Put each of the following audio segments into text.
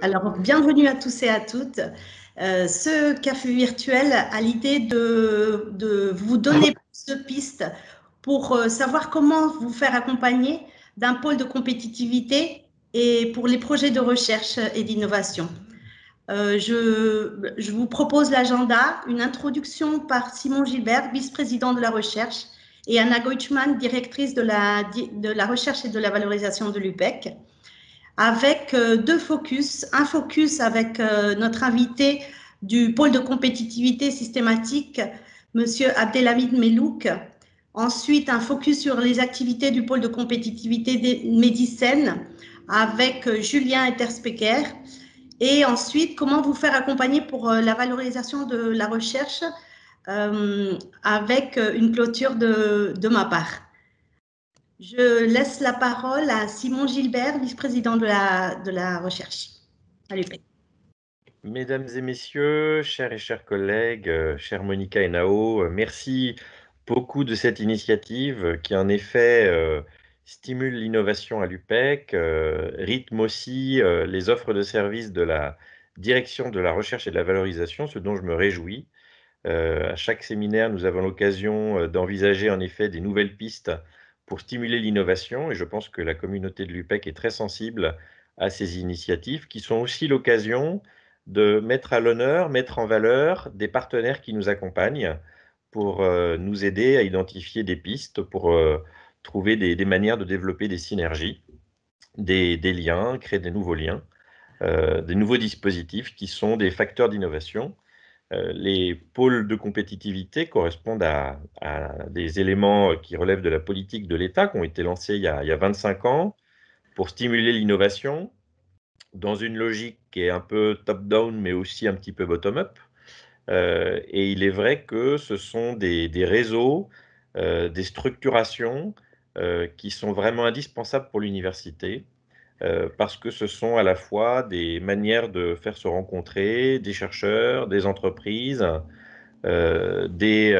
Alors, bienvenue à tous et à toutes. Ce café virtuel a l'idée de vous donner plus de pistes pour savoir comment vous faire accompagner d'un pôle de compétitivité et pour les projets de recherche et d'innovation. Je vous propose l'agenda, une introduction par Simon Gilbert, vice-président de la recherche, et Anna Goitschmann, directrice de la recherche et de la valorisation de l'UPEC, avec deux focus. Un focus avec notre invité du pôle de compétitivité systématique, Monsieur Abdelhamid Melouk. Ensuite, un focus sur les activités du pôle de compétitivité des Médicènes avec Julien Etterspeker. Et ensuite, comment vous faire accompagner pour la valorisation de la recherche avec une clôture de ma part. Je laisse la parole à Simon Gilbert, vice-président de la recherche à l'UPEC. Mesdames et messieurs, chers et chers collègues, chère Monica et Nao, merci beaucoup de cette initiative qui en effet stimule l'innovation à l'UPEC, rythme aussi les offres de services de la direction de la recherche et de la valorisation, ce dont je me réjouis. À chaque séminaire, nous avons l'occasion d'envisager en effet des nouvelles pistes pour stimuler l'innovation et je pense que la communauté de l'UPEC est très sensible à ces initiatives qui sont aussi l'occasion de mettre à l'honneur, mettre en valeur des partenaires qui nous accompagnent pour nous aider à identifier des pistes, pour trouver des manières de développer des synergies, des liens, créer des nouveaux liens, des nouveaux dispositifs qui sont des facteurs d'innovation. Les pôles de compétitivité correspondent à des éléments qui relèvent de la politique de l'État, qui ont été lancés il y a 25 ans pour stimuler l'innovation dans une logique qui est un peu top-down, mais aussi un petit peu bottom-up. Et il est vrai que ce sont des réseaux, des structurations qui sont vraiment indispensables pour l'université. Parce que ce sont à la fois des manières de faire se rencontrer des chercheurs, des entreprises, des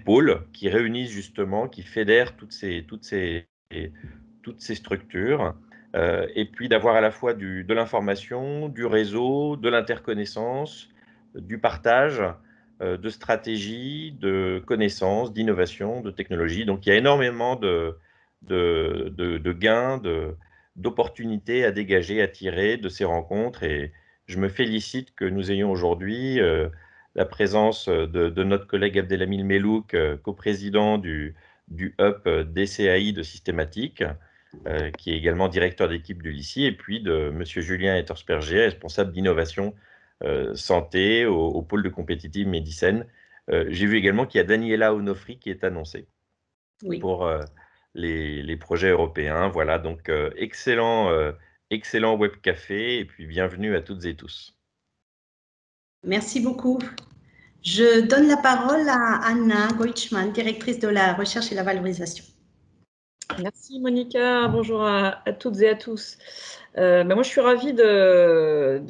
pôles qui réunissent justement, qui fédèrent toutes ces structures, et puis d'avoir à la fois de l'information, du réseau, de l'interconnaissance, du partage, de stratégies, de connaissances, d'innovation, de technologie. Donc il y a énormément de gains, d'opportunités à dégager, à tirer de ces rencontres et je me félicite que nous ayons aujourd'hui la présence de notre collègue Abdelhamid Melouk, coprésident du Hub DCAI de Systématique, qui est également directeur d'équipe du LICI, et puis de M. Julien Etterspeker, responsable d'innovation santé au pôle de compétitive médecine. J'ai vu également qu'il y a Daniela Onofri qui est annoncée pour les projets européens. Voilà, donc excellent web café, et puis bienvenue à toutes et tous. Merci beaucoup. Je donne la parole à Anna Goitschmann, directrice de la recherche et la valorisation. Merci Monica, bonjour à toutes et à tous. Moi je suis ravie de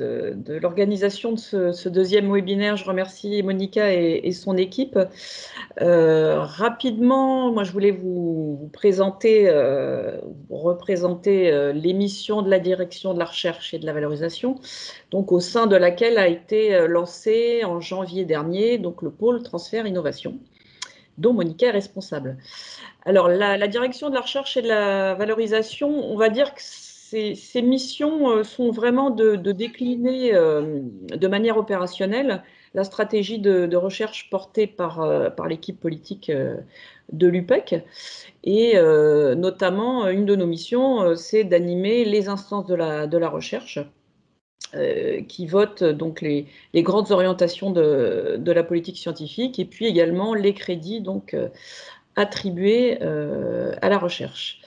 l'organisation de ce deuxième webinaire. Je remercie Monica et son équipe. Rapidement, moi je voulais vous présenter, représenter l'émission de la direction de la recherche et de la valorisation, donc au sein de laquelle a été lancé en janvier dernier donc le pôle transfert innovation, dont Monica est responsable. Alors, la direction de la recherche et de la valorisation, on va dire que ces missions sont vraiment de décliner de manière opérationnelle la stratégie de recherche portée par l'équipe politique de l'UPEC. Et notamment, une de nos missions, c'est d'animer les instances de la recherche qui votent donc les grandes orientations de la politique scientifique et puis également les crédits donc attribués à la recherche.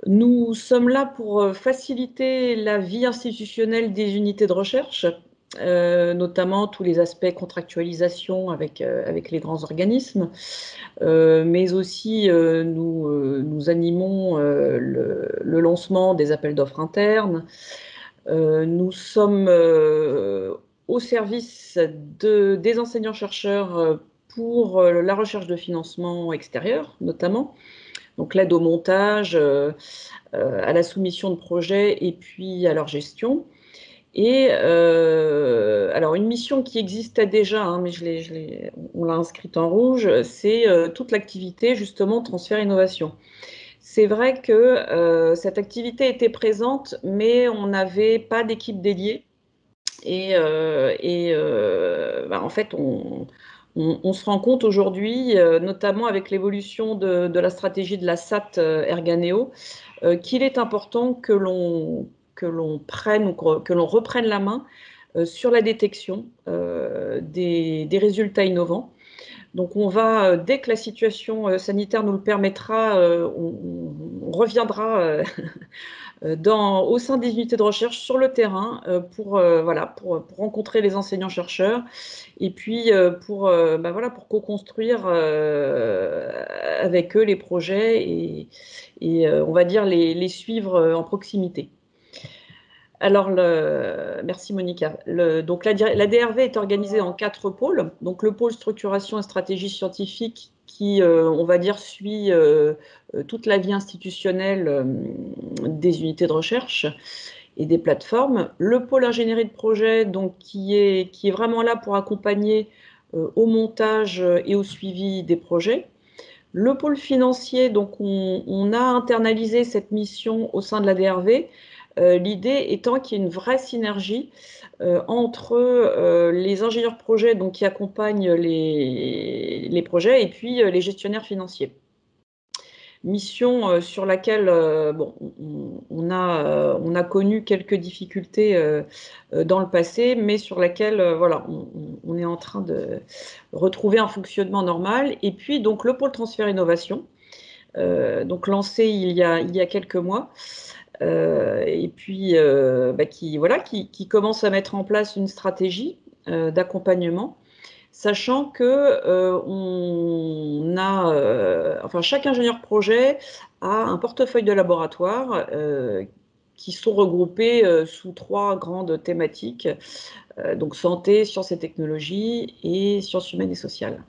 Nous sommes là pour faciliter la vie institutionnelle des unités de recherche, notamment tous les aspects contractualisation avec les grands organismes, mais aussi nous animons le lancement des appels d'offres internes. Nous sommes au service des enseignants-chercheurs pour la recherche de financement extérieur, notamment. Donc l'aide au montage, à la soumission de projets et puis à leur gestion. Et alors, une mission qui existait déjà, hein, mais on l'a inscrite en rouge, c'est toute l'activité, justement, transfert innovation. C'est vrai que cette activité était présente, mais on n'avait pas d'équipe dédiée. Et en fait, on se rend compte aujourd'hui, notamment avec l'évolution de la stratégie de la SAT Erganeo, qu'il est important que l'on prenne ou que l'on reprenne la main sur la détection des résultats innovants. Donc on va, dès que la situation sanitaire nous le permettra, on reviendra au sein des unités de recherche sur le terrain pour rencontrer les enseignants-chercheurs et puis pour co-construire avec eux les projets et on va dire les suivre en proximité. Alors, merci Monica. Donc la DRV est organisée en 4 pôles. Donc le pôle structuration et stratégie scientifique qui, on va dire, suit toute la vie institutionnelle des unités de recherche et des plateformes. Le pôle ingénierie de projet, donc, qui est vraiment là pour accompagner au montage et au suivi des projets. Le pôle financier, donc on a internalisé cette mission au sein de la DRV. L'idée étant qu'il y ait une vraie synergie entre les ingénieurs projets donc, qui accompagnent les projets et puis les gestionnaires financiers. Mission sur laquelle on a connu quelques difficultés dans le passé, mais sur laquelle on est en train de retrouver un fonctionnement normal. Et puis donc le pôle transfert innovation, donc lancé il y a quelques mois, et puis qui commence à mettre en place une stratégie d'accompagnement, sachant que chaque ingénieur projet a un portefeuille de laboratoire qui sont regroupés sous 3 grandes thématiques, donc santé, sciences et technologies et sciences humaines et sociales.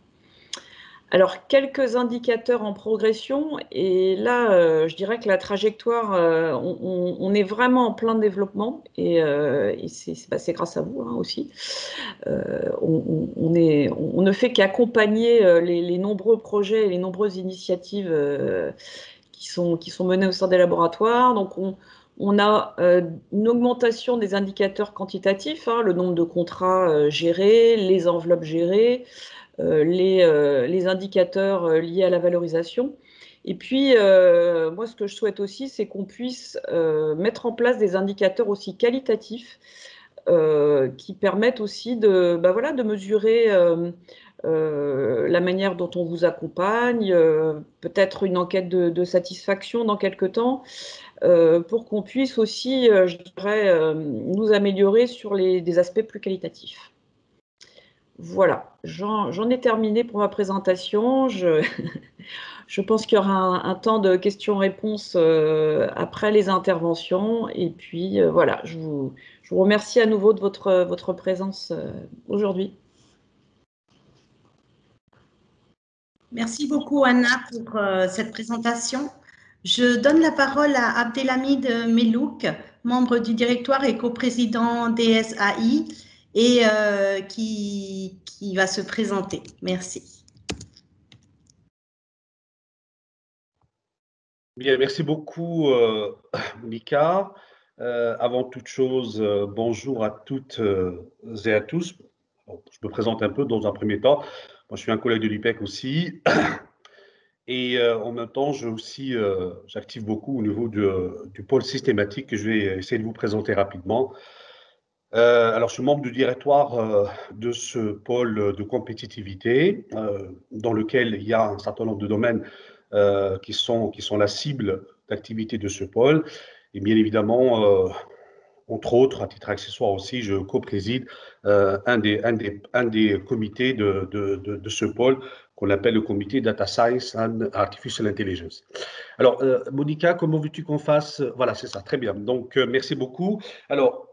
Alors, quelques indicateurs en progression, et là, je dirais que la trajectoire, on est vraiment en plein développement, et c'est grâce à vous hein, aussi. On ne fait qu'accompagner les nombreux projets et les nombreuses initiatives qui sont menées au sein des laboratoires. Donc, on a une augmentation des indicateurs quantitatifs, hein, le nombre de contrats gérés, les enveloppes gérées, les indicateurs liés à la valorisation. Et puis, moi, ce que je souhaite aussi, c'est qu'on puisse mettre en place des indicateurs aussi qualitatifs qui permettent aussi de mesurer la manière dont on vous accompagne, peut-être une enquête de satisfaction dans quelques temps, pour qu'on puisse aussi, je dirais, nous améliorer sur des aspects plus qualitatifs. Voilà, j'en ai terminé pour ma présentation. Je pense qu'il y aura un temps de questions-réponses après les interventions. Et puis, voilà, je vous remercie à nouveau de votre présence aujourd'hui. Merci beaucoup, Anna, pour cette présentation. Je donne la parole à Abdelhamid Melouk, membre du directoire et coprésident DSAI, et qui va se présenter. Merci. Bien, merci beaucoup, Mika. Avant toute chose, bonjour à toutes et à tous. Bon, je me présente un peu dans un premier temps. Moi, je suis un collègue de l'IPEC aussi. Et en même temps, j'active beaucoup au niveau du pôle systématique que je vais essayer de vous présenter rapidement. Alors, je suis membre du directoire de ce pôle de compétitivité, dans lequel il y a un certain nombre de domaines qui sont la cible d'activité de ce pôle. Et bien évidemment, entre autres, à titre accessoire aussi, je co-préside un des comités de ce pôle qu'on appelle le comité Data Science and Artificial Intelligence. Alors, Monica, comment veux-tu qu'on fasse? Voilà, c'est ça, très bien. Donc, merci beaucoup. Alors,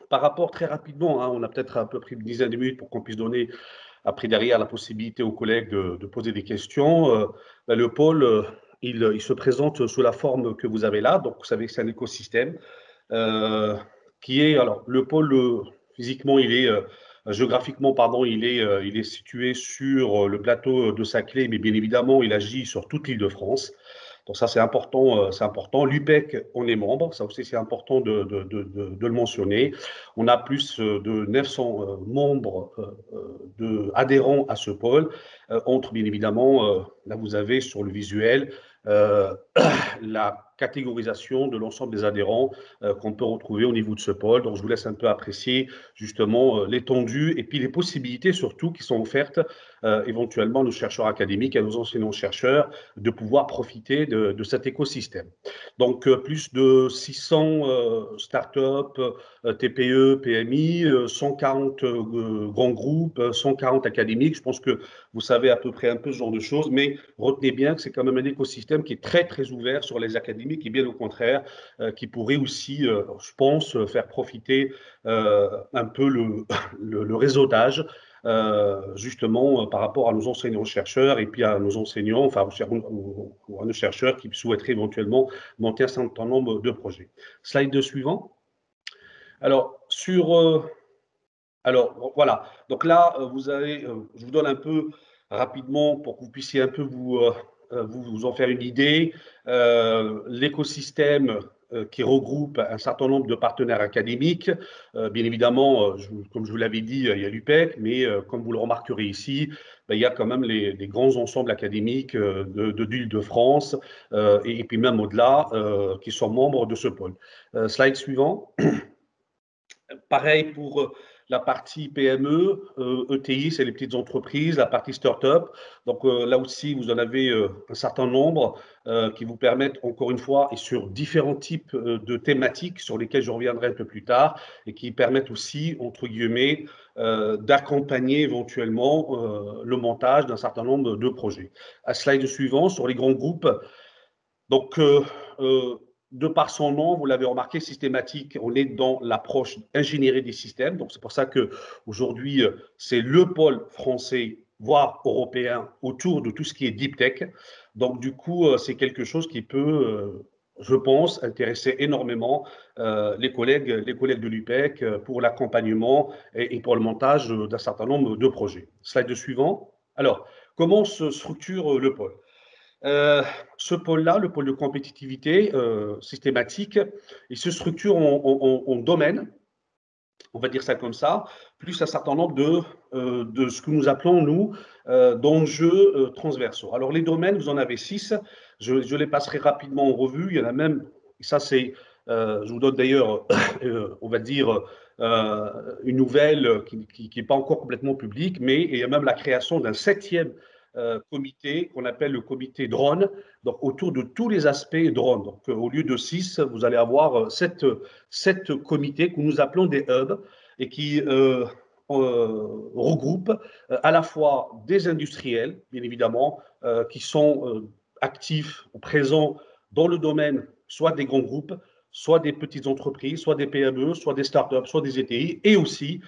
par rapport très rapidement, hein, on a peut-être à peu près une dizaine de minutes pour qu'on puisse donner après derrière la possibilité aux collègues de poser des questions. Le pôle, il se présente sous la forme que vous avez là. Donc, vous savez que c'est un écosystème qui est, alors, le pôle, physiquement, géographiquement, pardon, il est situé sur le plateau de Saclay, mais bien évidemment, il agit sur toute l'île de France. Donc ça, c'est important, c'est important. L'UPEC, on est membre, ça aussi, c'est important de le mentionner. On a plus de 900 membres adhérents à ce pôle, entre, bien évidemment, là, vous avez sur le visuel, la catégorisation de l'ensemble des adhérents qu'on peut retrouver au niveau de ce pôle. Donc, je vous laisse un peu apprécier justement l'étendue et puis les possibilités surtout qui sont offertes éventuellement à nos chercheurs académiques, à nos enseignants-chercheurs, de pouvoir profiter de cet écosystème. Donc, plus de 600 startups, TPE, PMI, 140 grands groupes, 140 académiques. Je pense que vous savez à peu près un peu ce genre de choses, mais retenez bien que c'est quand même un écosystème qui est très, très ouvert sur les académiques et bien au contraire, qui pourrait aussi, je pense, faire profiter un peu le réseautage, justement, par rapport à nos enseignants-chercheurs et puis à nos enseignants, enfin, à nos chercheurs qui souhaiteraient éventuellement monter un certain nombre de projets. Slide suivant. Alors, alors, voilà. Donc là, je vous donne un peu rapidement pour que vous puissiez un peu vous en faire une idée. L'écosystème qui regroupe un certain nombre de partenaires académiques. Bien évidemment, comme je vous l'avais dit, il y a l'UPEC, mais comme vous le remarquerez ici, il y a quand même les grands ensembles académiques de l'Île-de-France et puis même au-delà qui sont membres de ce pôle. Slide suivant. Pareil pour la partie PME, ETI, c'est les petites entreprises, la partie start-up. Donc là aussi, vous en avez un certain nombre qui vous permettent, encore une fois, et sur différents types de thématiques sur lesquelles je reviendrai un peu plus tard, et qui permettent aussi, entre guillemets, d'accompagner éventuellement le montage d'un certain nombre de projets. À slide suivant, sur les grands groupes. Donc, de par son nom, vous l'avez remarqué, systématique, on est dans l'approche ingénierie des systèmes. Donc, c'est pour ça qu'aujourd'hui, c'est le pôle français, voire européen, autour de tout ce qui est deep tech. Donc, du coup, c'est quelque chose qui peut, je pense, intéresser énormément les collègues de l'UPEC pour l'accompagnement et pour le montage d'un certain nombre de projets. Slide suivant. Alors, comment se structure le pôle ? Ce pôle-là, le pôle de compétitivité systématique, il se structure en domaines, on va dire ça comme ça, plus un certain nombre de ce que nous appelons, nous, d'enjeux transversaux. Alors, les domaines, vous en avez 6. Je les passerai rapidement en revue. Il y en a même, ça c'est, je vous donne d'ailleurs, on va dire, une nouvelle qui n'est pas encore complètement publique, mais il y a même la création d'un 7e comité qu'on appelle le comité drone, donc autour de tous les aspects drone. Donc, au lieu de 6, vous allez avoir 7 comités que nous appelons des hubs et qui regroupent à la fois des industriels, bien évidemment, qui sont actifs ou présents dans le domaine, soit des grands groupes, soit des petites entreprises, soit des PME, soit des startups, soit des ETI, et aussi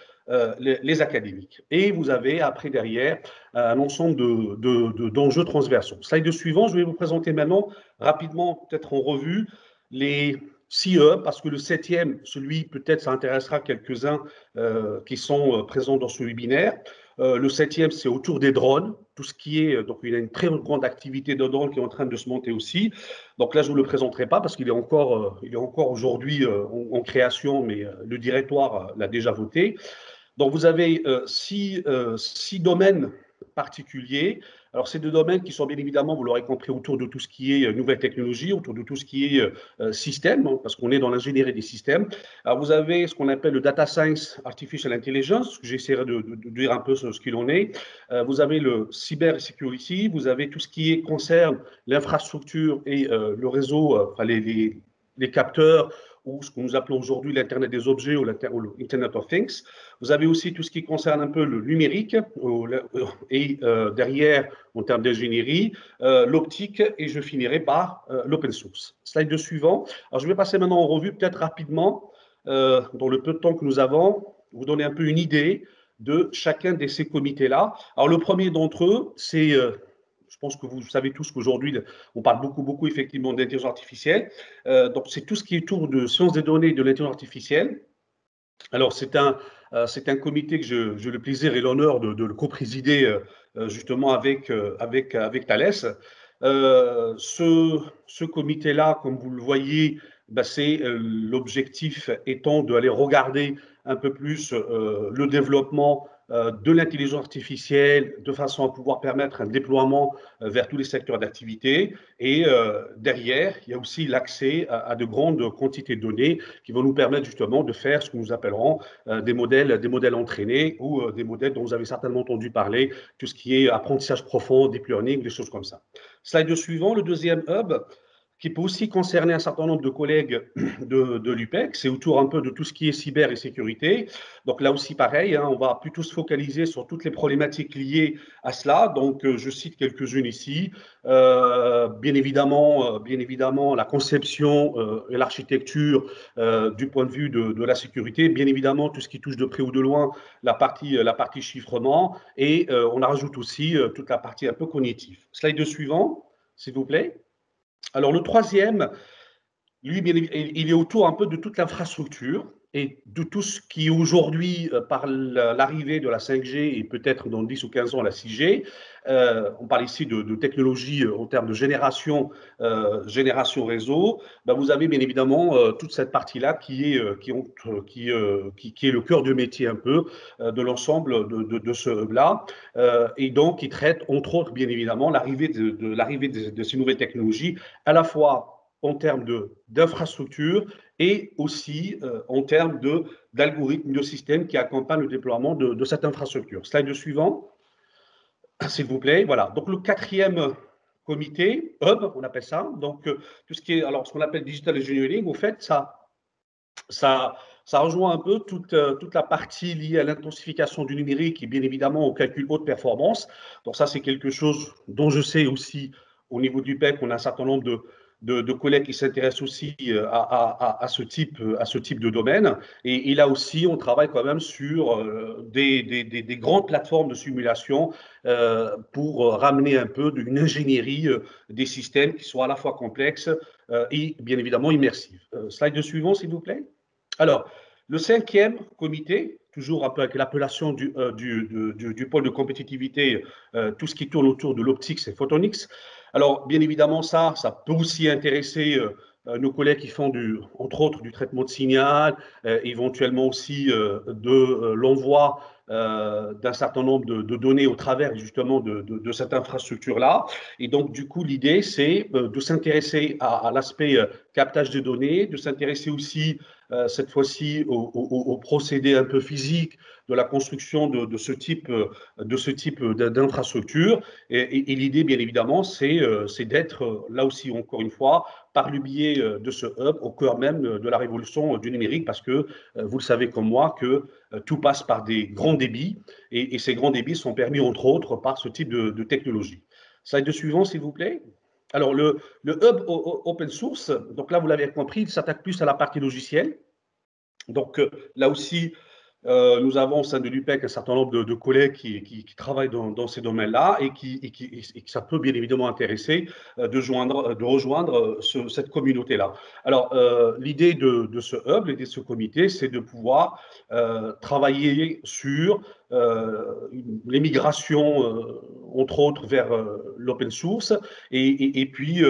les académiques. Et vous avez après derrière un ensemble d'enjeux transversaux. Slide suivant, je vais vous présenter maintenant rapidement, peut-être en revue, les CE, parce que le 7e, celui peut-être ça intéressera quelques-uns qui sont présents dans ce webinaire. Le 7e, c'est autour des drones, tout ce qui est, donc il y a une très grande activité de drones qui est en train de se monter aussi. Donc là, je ne vous le présenterai pas parce qu'il est encore aujourd'hui en création, mais le directoire l'a déjà voté. Donc vous avez 6 domaines particuliers. Alors, ces 2 domaines qui sont bien évidemment, vous l'aurez compris, autour de tout ce qui est nouvelles technologies, autour de tout ce qui est système, hein, parce qu'on est dans l'ingénierie des systèmes. Alors, vous avez ce qu'on appelle le data science, artificial intelligence, j'essaierai de dire un peu ce qu'il en est. Vous avez le cyber security, vous avez tout ce qui concerne l'infrastructure et le réseau, enfin les capteurs, ou ce que nous appelons aujourd'hui l'Internet des objets ou l'Internet of Things. Vous avez aussi tout ce qui concerne un peu le numérique et derrière, en termes d'ingénierie, l'optique et je finirai par l'open source. Slide suivant. Alors, je vais passer maintenant en revue peut-être rapidement, dans le peu de temps que nous avons, vous donner un peu une idée de chacun de ces comités-là. Alors, le premier d'entre eux, c'est... je pense que vous savez tous qu'aujourd'hui, on parle beaucoup effectivement d'intelligence artificielle. Donc, c'est tout ce qui est autour de sciences des données et de l'intelligence artificielle. Alors, c'est un comité que j'ai le plaisir et l'honneur de le co-présider justement avec Thalès. Ce comité-là, comme vous le voyez, ben, c'est l'objectif étant d'aller regarder un peu plus le développement de l'intelligence artificielle de façon à pouvoir permettre un déploiement vers tous les secteurs d'activité. Et derrière, il y a aussi l'accès à de grandes quantités de données qui vont nous permettre justement de faire ce que nous appellerons des modèles entraînés ou des modèles dont vous avez certainement entendu parler, tout ce qui est apprentissage profond, deep learning, des choses comme ça. Slide suivant, le deuxième hub, qui peut aussi concerner un certain nombre de collègues de l'UPEC, c'est autour un peu de tout ce qui est cyber et sécurité. Donc là aussi, pareil, hein, on va plutôt se focaliser sur toutes les problématiques liées à cela. Donc, je cite quelques-unes ici. Bien évidemment, la conception et l'architecture du point de vue de la sécurité. Bien évidemment, tout ce qui touche de près ou de loin la partie chiffrement. Et on rajoute aussi toute la partie un peu cognitive. Slide suivant, s'il vous plaît. Alors, le troisième, lui, il est autour un peu de toute l'infrastructure et de tout ce qui aujourd'hui, par l'arrivée de la 5G et peut-être dans 10 ou 15 ans la 6G, on parle ici de technologie en termes de génération réseau, ben vous avez bien évidemment toute cette partie-là qui est le cœur de métier un peu de l'ensemble de ce hub-là, et donc qui traite entre autres bien évidemment l'arrivée de ces nouvelles technologies, à la fois en termes d'infrastructure et aussi en termes d'algorithmes, de systèmes qui accompagnent le déploiement de cette infrastructure. Slide suivant, s'il vous plaît. Voilà. Donc, le quatrième comité, hub, on appelle ça. Donc, tout ce qui est, alors, ce qu'on appelle digital engineering, au fait, ça rejoint un peu toute la partie liée à l'intensification du numérique et bien évidemment au calcul haute performance. Donc ça, c'est quelque chose dont je sais aussi au niveau du PEC, on a un certain nombre de collègues qui s'intéressent aussi à ce type de domaine. Et là aussi, on travaille quand même sur des grandes plateformes de simulation pour ramener un peu d'une ingénierie des systèmes qui soient à la fois complexes et bien évidemment immersifs. Slide suivant, s'il vous plaît. Alors, le cinquième comité, toujours un peu avec l'appellation du pôle de compétitivité, tout ce qui tourne autour de l'optique et photonics. Alors, bien évidemment, ça peut aussi intéresser nos collègues qui font, entre autres, du traitement de signal, éventuellement aussi de l'envoi d'un certain nombre de données au travers justement de cette infrastructure-là. Et donc, du coup, l'idée, c'est de s'intéresser à l'aspect captage de données, de s'intéresser aussi cette fois-ci au procédé un peu physique de la construction de ce type d'infrastructure. Et l'idée, bien évidemment, c'est d'être, là aussi, encore une fois, par le biais de ce hub, au cœur même de la révolution du numérique, parce que vous le savez comme moi, que tout passe par des grands débits, et ces grands débits sont permis, entre autres, par ce type de technologie. Slide suivant, s'il vous plaît. Alors, le hub open source, donc là, vous l'avez compris, il s'attaque plus à la partie logicielle. Donc, là aussi, nous avons au sein de l'UPEC un certain nombre de collègues qui travaillent dans ces domaines-là et qui ça peut bien évidemment intéresser de rejoindre cette communauté-là. Alors, l'idée de ce hub, l'idée de ce comité, c'est de pouvoir travailler sur les migrations, entre autres, vers l'open source et puis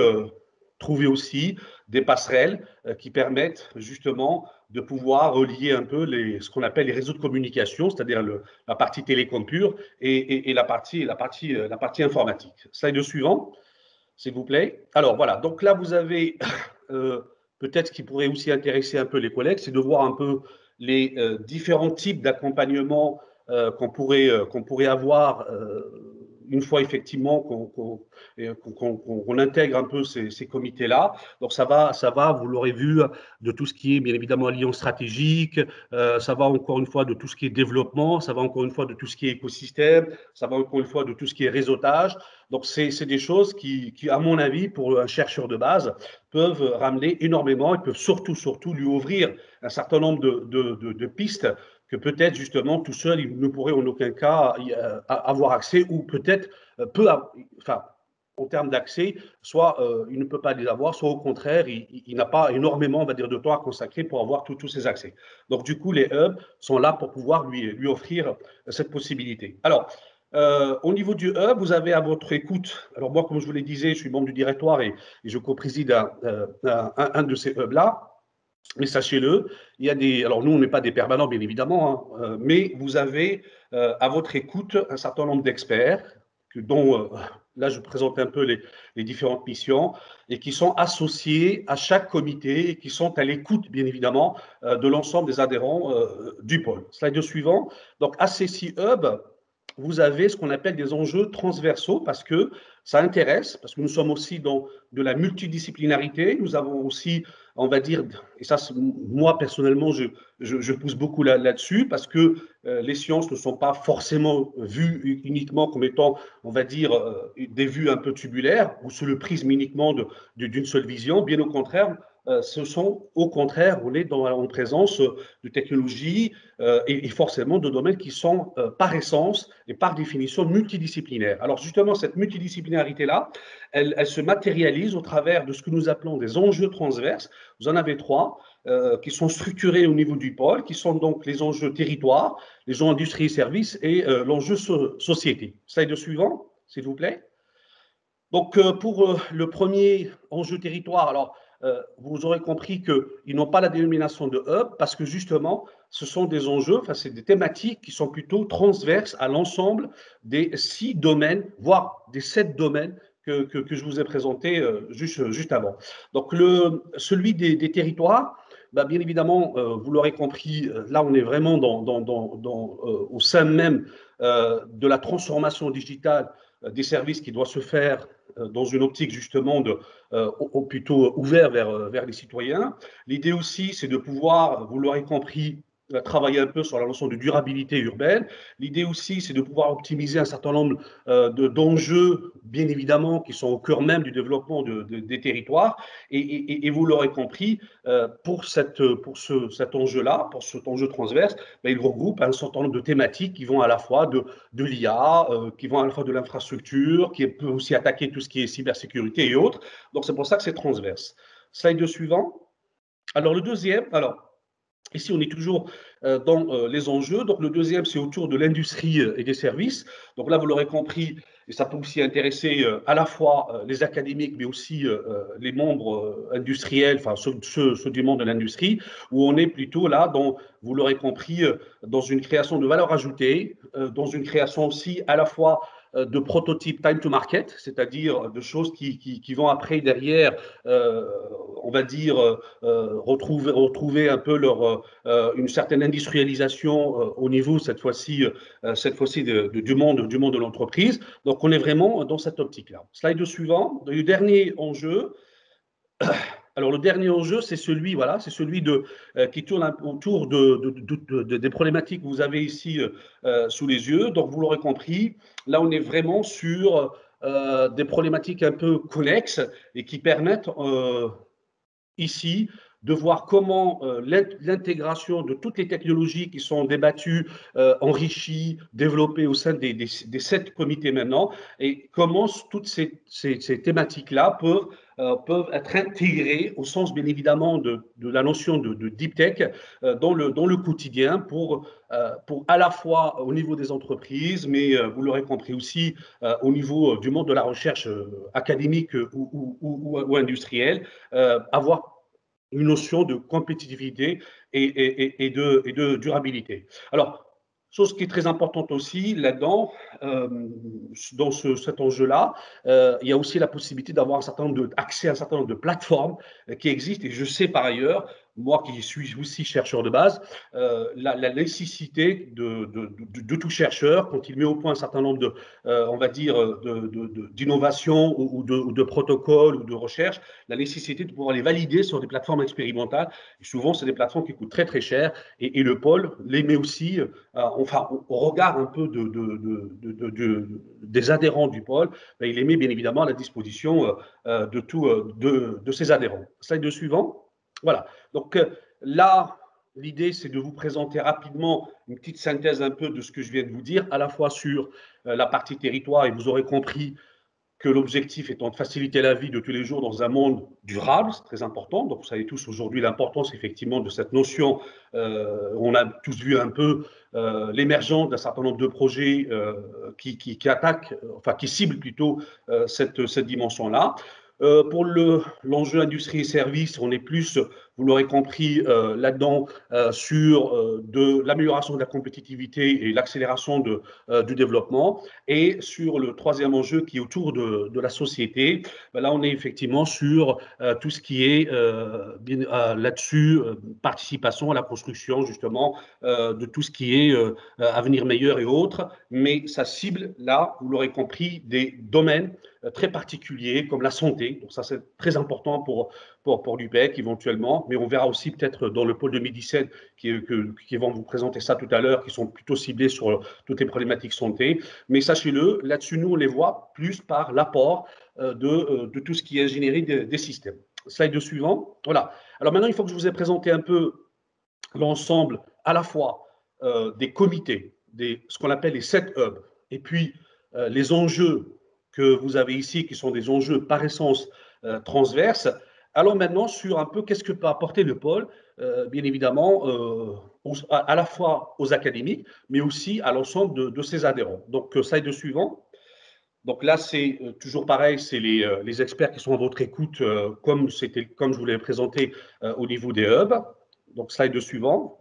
trouver aussi des passerelles qui permettent justement de pouvoir relier un peu ce qu'on appelle les réseaux de communication, c'est-à-dire la partie télécom pure et la partie informatique. Slide suivant, s'il vous plaît. Alors voilà, donc là vous avez peut-être ce qui pourrait aussi intéresser un peu les collègues, c'est de voir un peu les différents types d'accompagnement qu'on pourrait avoir une fois effectivement qu'on intègre un peu ces comités-là. Donc ça va, vous l'aurez vu, de tout ce qui est bien évidemment alliance stratégique, ça va encore une fois de tout ce qui est développement, ça va encore une fois de tout ce qui est écosystème, ça va encore une fois de tout ce qui est réseautage. Donc c'est des choses qui, à mon avis, pour un chercheur de base, peuvent ramener énormément et peuvent surtout lui ouvrir un certain nombre de pistes que peut-être justement tout seul, il ne pourrait en aucun cas avoir accès ou peut-être en termes d'accès, soit il ne peut pas les avoir, soit au contraire, il n'a pas énormément, on va dire, de temps à consacrer pour avoir tous ces accès. Donc, du coup, les hubs sont là pour pouvoir lui offrir cette possibilité. Alors, au niveau du hub, vous avez à votre écoute, alors moi, comme je vous le disais, je suis membre du directoire et je co-préside un de ces hubs-là. Mais sachez-le, il y a des. Alors, nous, on n'est pas des permanents, bien évidemment, hein, mais vous avez à votre écoute un certain nombre d'experts, dont là, je présente un peu les différentes missions, et qui sont associés à chaque comité et qui sont à l'écoute, bien évidemment, de l'ensemble des adhérents du pôle. Slide suivant. Donc, à ces 6 hubs, vous avez ce qu'on appelle des enjeux transversaux parce que ça intéresse, parce que nous sommes aussi dans de la multidisciplinarité. Nous avons aussi, on va dire, et ça, moi personnellement, je pousse beaucoup là-dessus parce que les sciences ne sont pas forcément vues uniquement comme étant, on va dire, des vues un peu tubulaires ou sous le prisme uniquement d'une seule vision. Bien au contraire, ce sont au contraire, on est en présence de technologies et forcément de domaines qui sont par essence et par définition multidisciplinaires. Alors justement, cette multidisciplinarité-là, elle se matérialise au travers de ce que nous appelons des enjeux transverses. Vous en avez 3 qui sont structurés au niveau du pôle, qui sont donc les enjeux territoire, les enjeux industrie et services et l'enjeu société. Slide suivant, s'il vous plaît. Donc, pour le premier enjeu territoire, alors, vous aurez compris qu'ils n'ont pas la dénomination de hub parce que justement, ce sont des enjeux, enfin, c'est des thématiques qui sont plutôt transverses à l'ensemble des 6 domaines, voire des 7 domaines que je vous ai présentés juste avant. Donc, celui des territoires, bah, bien évidemment, vous l'aurez compris, là, on est vraiment au sein même de la transformation digitale des services qui doit se faire dans une optique justement plutôt ouvert vers les citoyens. L'idée aussi, c'est de pouvoir, vous l'aurez compris, travailler un peu sur la notion de durabilité urbaine. L'idée aussi, c'est de pouvoir optimiser un certain nombre d'enjeux, bien évidemment, qui sont au cœur même du développement des territoires. Et vous l'aurez compris, pour cet enjeu-là, pour cet enjeu transverse, ben, il regroupe un certain nombre de thématiques qui vont à la fois de l'IA, qui vont à la fois de l'infrastructure, qui peut aussi attaquer tout ce qui est cybersécurité et autres. Donc, c'est pour ça que c'est transverse. Slide suivant. Alors, le deuxième, ici, on est toujours dans les enjeux. Donc, le deuxième, c'est autour de l'industrie et des services. Donc là, vous l'aurez compris, et ça peut aussi intéresser à la fois les académiques, mais aussi les membres industriels, enfin ceux du monde de l'industrie, où on est plutôt là, vous l'aurez compris, dans une création de valeur ajoutée, dans une création aussi à la fois de prototypes time to market, c'est-à-dire de choses qui vont après, derrière, on va dire, retrouver un peu une certaine industrialisation au niveau, cette fois-ci, du monde de l'entreprise. Donc, on est vraiment dans cette optique-là. Slide suivant. Le dernier enjeu. Alors, le dernier enjeu, c'est celui, voilà, c'est celui qui tourne autour des problématiques que vous avez ici sous les yeux. Donc, vous l'aurez compris, là, on est vraiment sur des problématiques un peu connexes et qui permettent ici de voir comment l'intégration de toutes les technologies qui sont débattues, enrichies, développées au sein des 7 comités maintenant, et comment toutes ces thématiques-là peuvent être intégrées au sens, bien évidemment, de la notion de deep tech dans le quotidien pour à la fois au niveau des entreprises, mais vous l'aurez compris aussi au niveau du monde de la recherche académique ou industrielle, avoir une notion de compétitivité et de durabilité. Alors, chose qui est très importante aussi là-dedans, dans cet enjeu-là, il y a aussi la possibilité d'avoir accès à un certain nombre de plateformes qui existent. Et je sais par ailleurs, moi qui suis aussi chercheur de base, la nécessité de tout chercheur, quand il met au point un certain nombre on va dire, d'innovations ou de protocoles ou de recherches, la nécessité de pouvoir les valider sur des plateformes expérimentales. Et souvent, c'est des plateformes qui coûtent très, très cher. Et le pôle les met aussi, enfin, au regard un peu des adhérents du pôle, ben, il les met bien évidemment à la disposition de ses adhérents. Slide suivant. Voilà. Donc là, l'idée, c'est de vous présenter rapidement une petite synthèse un peu de ce que je viens de vous dire, à la fois sur la partie territoire, et vous aurez compris que l'objectif étant de faciliter la vie de tous les jours dans un monde durable, c'est très important. Donc, vous savez tous aujourd'hui l'importance effectivement de cette notion. On a tous vu un peu l'émergence d'un certain nombre de projets qui attaquent, enfin qui ciblent plutôt cette dimension-là. Pour l'enjeu industrie et services, on est plus, vous l'aurez compris, là-dedans sur de l'amélioration de la compétitivité et l'accélération du développement. Et sur le troisième enjeu qui est autour de la société, ben là on est effectivement sur tout ce qui est là-dessus, participation à la construction justement de tout ce qui est avenir meilleur et autres, mais ça cible là, vous l'aurez compris, des domaines très particuliers comme la santé. Donc ça c'est très important pour l'UPEC éventuellement, mais on verra aussi peut-être dans le pôle de Médicène qui vont vous présenter ça tout à l'heure, qui sont plutôt ciblés sur toutes les problématiques santé. Mais sachez-le, là-dessus nous on les voit plus par l'apport de tout ce qui est ingénierie des systèmes. Slide suivant. Voilà. Alors maintenant il faut que je vous ai présenté un peu l'ensemble à la fois des comités, ce qu'on appelle les 7 hubs, et puis les enjeux que vous avez ici, qui sont des enjeux par essence transverses. Allons maintenant sur un peu qu'est-ce que peut apporter le pôle, bien évidemment, à la fois aux académiques, mais aussi à l'ensemble de ses adhérents. Donc, slide suivant. Donc là, c'est toujours pareil, c'est les experts qui sont à votre écoute, comme je vous l'ai présenté au niveau des hubs. Donc, slide suivant.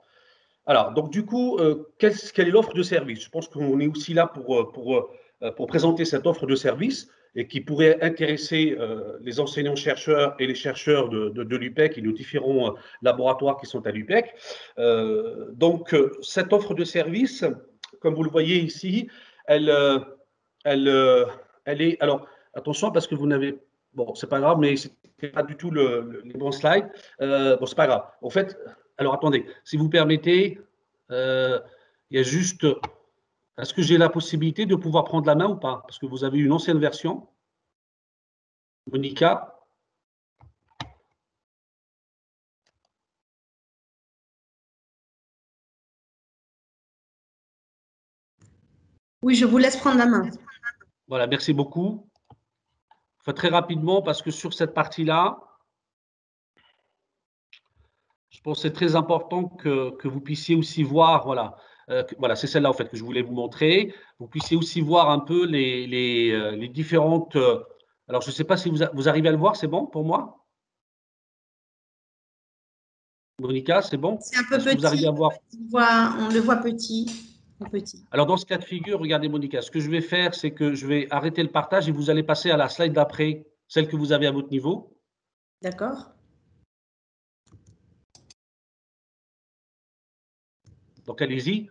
Alors, donc du coup, quelle est l'offre de service? Je pense qu'on est aussi là pour présenter cette offre de service et qui pourrait intéresser les enseignants-chercheurs et les chercheurs de l'UPEC et nos différents laboratoires qui sont à l'UPEC. Donc, cette offre de service, comme vous le voyez ici, elle est… Alors, attention parce que vous n'avez… Bon, c'est pas grave, mais ce n'est pas du tout les bons slides. Bon, c'est pas grave. En fait… Alors, attendez, si vous permettez, il y a juste… Est-ce que j'ai la possibilité de pouvoir prendre la main ou pas? Parce que vous avez une ancienne version. Monica? Oui, je vous laisse prendre la main. Voilà, merci beaucoup. Enfin, très rapidement, parce que sur cette partie-là, je pense que c'est très important que vous puissiez aussi voir, voilà, c'est celle-là en fait que je voulais vous montrer. Vous puissiez aussi voir un peu les différentes. Alors, je ne sais pas si vous arrivez à le voir, c'est bon pour moi? Monica, c'est bon? C'est un peu petit. Vous arrivez à voir? On le voit petit. Alors, dans ce cas de figure, regardez Monica, ce que je vais faire, c'est que je vais arrêter le partage et vous allez passer à la slide d'après, celle que vous avez à votre niveau. D'accord. Donc, allez-y.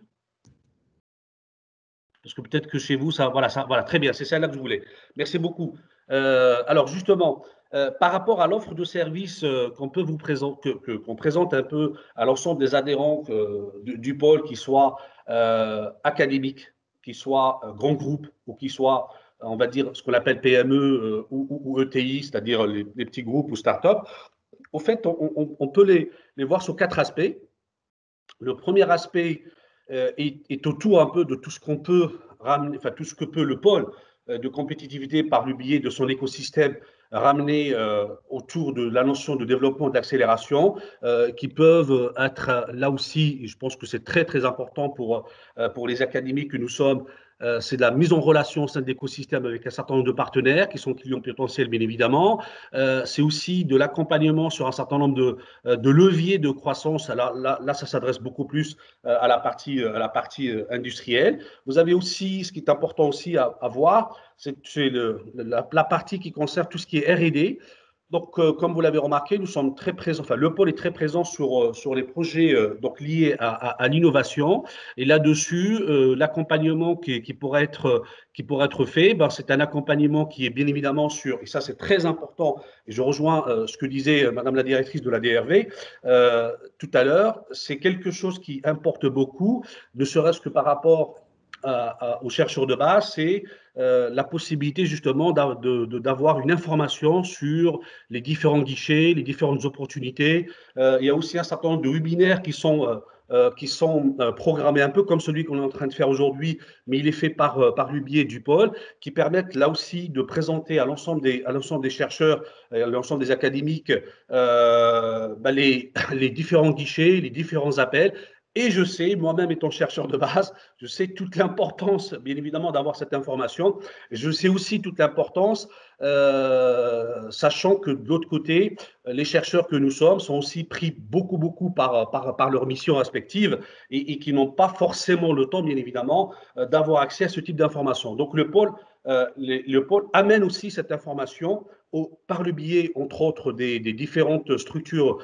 Parce que peut-être que chez vous, voilà, très bien, c'est celle-là que je voulais. Merci beaucoup. Alors, justement, par rapport à l'offre de service qu'on peut vous présenter, qu'on présente un peu à l'ensemble des adhérents du pôle, qui soient académiques, qui soient grands groupes, ou qui soient, on va dire, ce qu'on appelle PME ou ETI, c'est-à-dire les petits groupes ou start-up, au fait, on peut les voir sur 4 aspects. Le premier aspect est autour un peu de tout ce qu'on peut ramener, enfin tout ce que peut le pôle de compétitivité par le biais de son écosystème ramener autour de la notion de développement et d'accélération qui peuvent être là aussi, et je pense que c'est très très important pour les académies que nous sommes, c'est de la mise en relation au sein de l'écosystème avec un certain nombre de partenaires qui sont clients potentiels bien évidemment. C'est aussi de l'accompagnement sur un certain nombre de leviers de croissance. Là, ça s'adresse beaucoup plus à la partie industrielle. Vous avez aussi, ce qui est important aussi à voir, c'est la partie qui concerne tout ce qui est R&D. Donc, comme vous l'avez remarqué, nous sommes très présents, enfin, le pôle est très présent sur les projets donc liés à l'innovation. Et là-dessus, l'accompagnement qui pourrait être fait, ben, c'est un accompagnement qui est bien évidemment sur, et ça c'est très important, et je rejoins ce que disait Madame la directrice de la DRV tout à l'heure, c'est quelque chose qui importe beaucoup, ne serait-ce que par rapport aux chercheurs de base, c'est la possibilité justement d'avoir une information sur les différents guichets, les différentes opportunités. Il y a aussi un certain nombre de webinaires qui sont programmés un peu comme celui qu'on est en train de faire aujourd'hui, mais il est fait par le biais du pôle, qui permettent là aussi de présenter à l'ensemble des chercheurs, à l'ensemble des académiques, les différents guichets, les différents appels. Et je sais, moi-même étant chercheur de base, je sais toute l'importance, bien évidemment, d'avoir cette information. Je sais aussi toute l'importance, sachant que de l'autre côté, les chercheurs que nous sommes sont aussi pris beaucoup par leurs missions respectives et qui n'ont pas forcément le temps, bien évidemment, d'avoir accès à ce type d'informations. Donc le pôle amène aussi cette information par le biais, entre autres, des différentes structures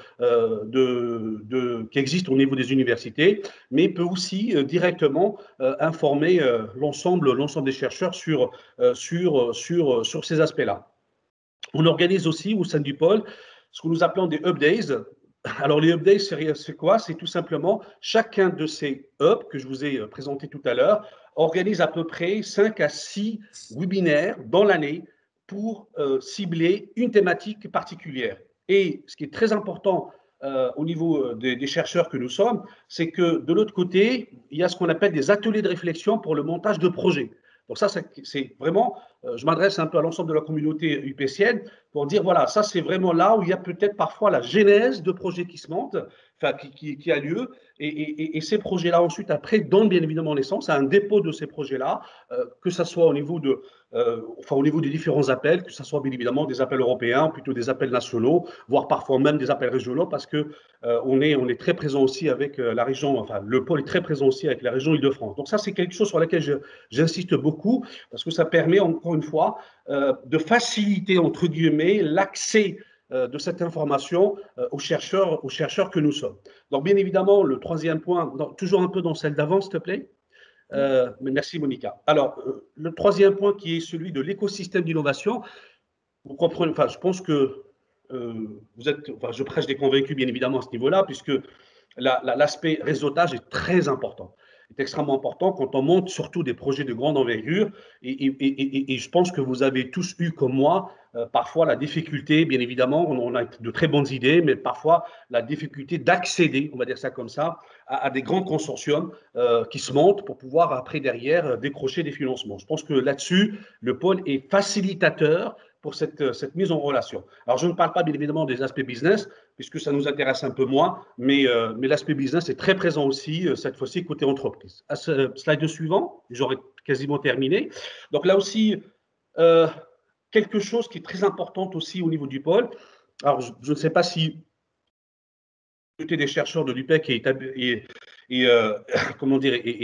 qui existent au niveau des universités, mais peut aussi directement informer l'ensemble des chercheurs sur ces aspects-là. On organise aussi au sein du pôle ce que nous appelons des Hub Days. Alors les Hub Days, c'est quoi? C'est tout simplement chacun de ces hubs que je vous ai présenté tout à l'heure organise à peu près 5 à 6 webinaires dans l'année pour cibler une thématique particulière. Et ce qui est très important au niveau des chercheurs que nous sommes, c'est que de l'autre côté, il y a ce qu'on appelle des ateliers de réflexion pour le montage de projets. Donc ça, c'est vraiment, je m'adresse un peu à l'ensemble de la communauté UPCN pour dire, voilà, ça c'est vraiment là où il y a peut-être parfois la genèse de projets qui se montent, enfin qui a lieu, et ces projets-là ensuite, après, donnent bien évidemment naissance à un dépôt de ces projets-là, que ce soit au niveau des différents appels, que ce soit bien évidemment des appels européens, plutôt des appels nationaux, voire parfois même des appels régionaux, parce que on est très présent aussi avec la région, enfin le pôle est très présent aussi avec la région Île-de-France. Donc ça, c'est quelque chose sur laquelle j'insiste beaucoup, parce que ça permet encore une fois de faciliter, entre guillemets, l'accès de cette information aux chercheurs que nous sommes. Donc, bien évidemment, le troisième point, toujours un peu dans celle d'avant, s'il te plaît. Merci, Monica. Alors, le troisième point qui est celui de l'écosystème d'innovation, vous comprenez, enfin, je pense que je prêche des convaincus, bien évidemment, à ce niveau-là, puisque l'aspect réseautage est très important. C'est extrêmement important quand on monte surtout des projets de grande envergure. Et je pense que vous avez tous eu, comme moi, parfois la difficulté, bien évidemment, on a de très bonnes idées, mais parfois la difficulté d'accéder, on va dire ça comme ça, à des grands consortiums qui se montent pour pouvoir après, derrière, décrocher des financements. Je pense que là-dessus, le pôle est facilitateur pour cette mise en relation. Alors, je ne parle pas bien évidemment des aspects business, puisque ça nous intéresse un peu moins, mais l'aspect business est très présent aussi, cette fois-ci, côté entreprise. À ce slide suivant, j'aurais quasiment terminé. Donc là aussi, quelque chose qui est très important aussi au niveau du pôle. Alors, je ne sais pas si des chercheurs de l'UPEC est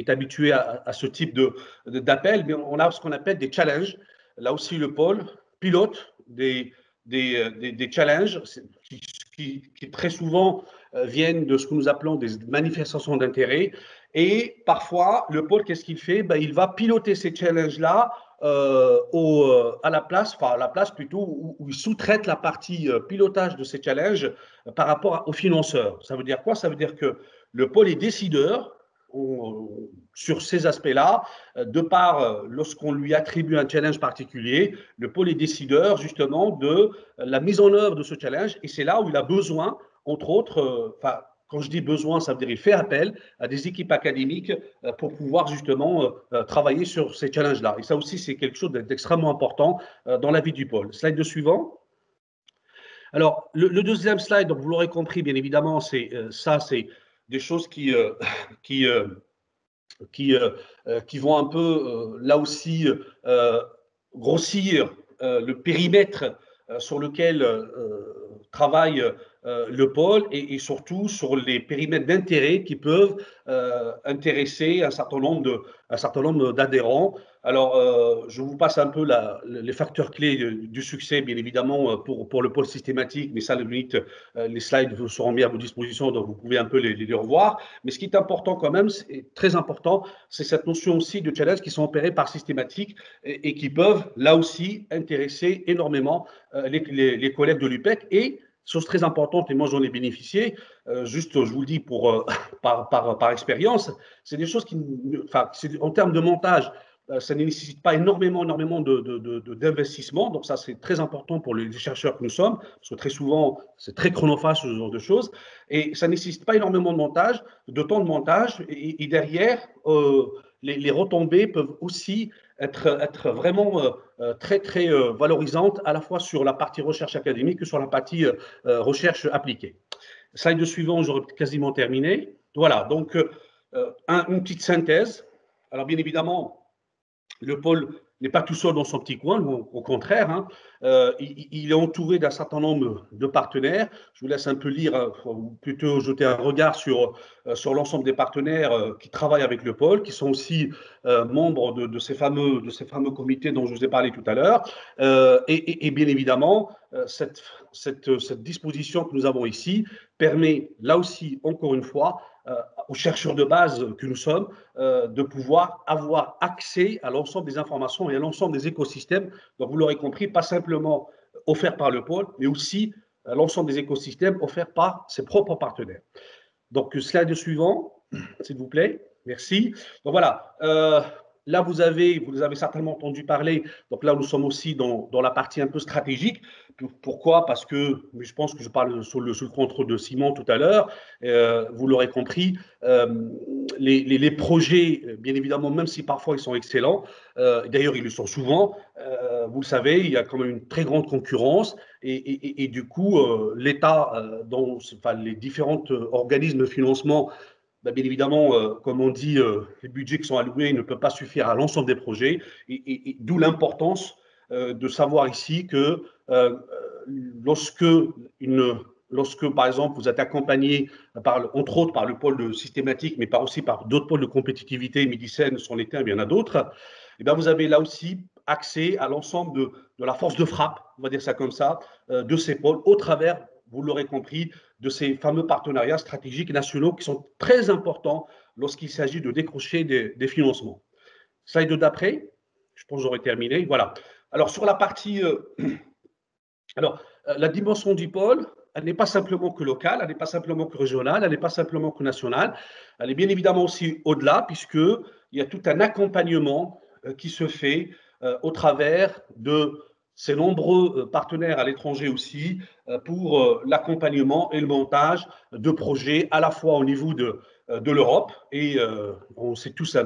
habitué à ce type d'appel, mais on a ce qu'on appelle des challenges. Là aussi, le pôle pilote des challenges qui très souvent viennent de ce que nous appelons des manifestations d'intérêt. Et parfois, le pôle, qu'est-ce qu'il fait? Il va piloter ces challenges-là à la place plutôt où il sous-traite la partie pilotage de ces challenges par rapport aux financeurs. Ça veut dire quoi? Ça veut dire que le pôle est décideur sur ces aspects-là, de par lorsqu'on lui attribue un challenge particulier, le pôle est décideur justement de la mise en œuvre de ce challenge, et c'est là où il a besoin, entre autres, quand je dis besoin, ça veut dire qu'il fait appel à des équipes académiques pour pouvoir justement travailler sur ces challenges-là. Et ça aussi, c'est quelque chose d'extrêmement important dans la vie du pôle. Slide suivant. Alors, le deuxième slide, donc vous l'aurez compris, bien évidemment, c'est des choses qui vont un peu, là aussi, grossir le périmètre sur lequel travaille le pôle et surtout sur les périmètres d'intérêt qui peuvent intéresser un certain nombre d'adhérents. Alors, je vous passe un peu les facteurs clés du succès, bien évidemment, pour le pôle systématique, mais ça, limite, les slides vous seront mis à vos dispositions, donc vous pouvez un peu les revoir. Mais ce qui est important quand même, c'est très important, c'est cette notion aussi de challenge qui sont opérés par systématique et qui peuvent, là aussi, intéresser énormément les collègues de l'UPEC. Et chose très importante, et moi j'en ai bénéficié, juste je vous le dis par expérience, c'est des choses en termes de montage, ça ne nécessite pas énormément d'investissement. Donc ça, c'est très important pour les chercheurs que nous sommes, parce que très souvent, c'est très chronophage, ce genre de choses. Et ça ne nécessite pas énormément de temps de montage. Et derrière, les retombées peuvent aussi être vraiment très, très valorisantes, à la fois sur la partie recherche académique que sur la partie recherche appliquée. Slide suivant, j'aurais quasiment terminé. Voilà, donc une petite synthèse. Alors bien évidemment, le pôle n'est pas tout seul dans son petit coin, au contraire, hein. Il est entouré d'un certain nombre de partenaires. Je vous laisse un peu lire, ou plutôt jeter un regard sur l'ensemble des partenaires qui travaillent avec le pôle, qui sont aussi membres de ces fameux comités dont je vous ai parlé tout à l'heure. Et bien évidemment, cette disposition que nous avons ici permet, là aussi, encore une fois, aux chercheurs de base que nous sommes, de pouvoir avoir accès à l'ensemble des informations et à l'ensemble des écosystèmes. Donc, vous l'aurez compris, pas simplement offerts par le pôle, mais aussi l'ensemble des écosystèmes offerts par ses propres partenaires. Donc, slide suivant, s'il vous plaît. Merci. Donc, voilà. Là, vous avez certainement entendu parler. Donc là, nous sommes aussi dans la partie un peu stratégique. Pourquoi? Parce que, je pense que je parle sous le contrôle de Simon tout à l'heure, vous l'aurez compris, les projets, bien évidemment, même si parfois ils sont excellents, d'ailleurs ils le sont souvent, vous le savez, il y a quand même une très grande concurrence et du coup, l'État, les différents organismes de financement, bien évidemment, comme on dit, les budgets qui sont alloués ne peuvent pas suffire à l'ensemble des projets, et d'où l'importance de savoir ici que lorsque, par exemple, vous êtes accompagné, entre autres, par le pôle de systématique, mais aussi par d'autres pôles de compétitivité, Midicène, c'en était un, il y en a d'autres, et bien vous avez là aussi accès à l'ensemble de la force de frappe, on va dire ça comme ça, de ces pôles, au travers, vous l'aurez compris, de ces fameux partenariats stratégiques nationaux qui sont très importants lorsqu'il s'agit de décrocher des financements. Slide d'après, je pense que j'aurai terminé. Voilà. Alors, sur la partie… la dimension du pôle, elle n'est pas simplement que locale, elle n'est pas simplement que régionale, elle n'est pas simplement que nationale. Elle est bien évidemment aussi au-delà, puisqu'il y a tout un accompagnement qui se fait au travers de ces nombreux partenaires à l'étranger aussi pour l'accompagnement et le montage de projets à la fois au niveau de l'Europe et on sait tous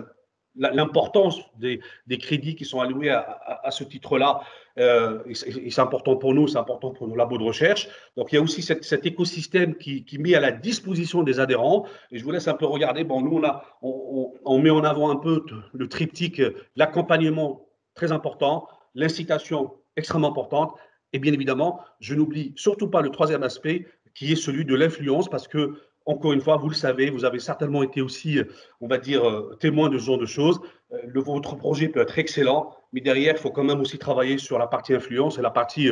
l'importance des crédits qui sont alloués à ce titre-là. Et c'est important pour nous, c'est important pour nos labos de recherche. Donc, il y a aussi cet écosystème qui met à la disposition des adhérents. Et je vous laisse un peu regarder. Bon, nous, on met en avant un peu le triptyque, l'accompagnement très important, l'incitation extrêmement importante. Et bien évidemment, je n'oublie surtout pas le troisième aspect, qui est celui de l'influence, parce que, encore une fois, vous le savez, vous avez certainement été aussi, on va dire, témoin de ce genre de choses. Votre projet peut être excellent, mais derrière, il faut quand même aussi travailler sur la partie influence et la partie,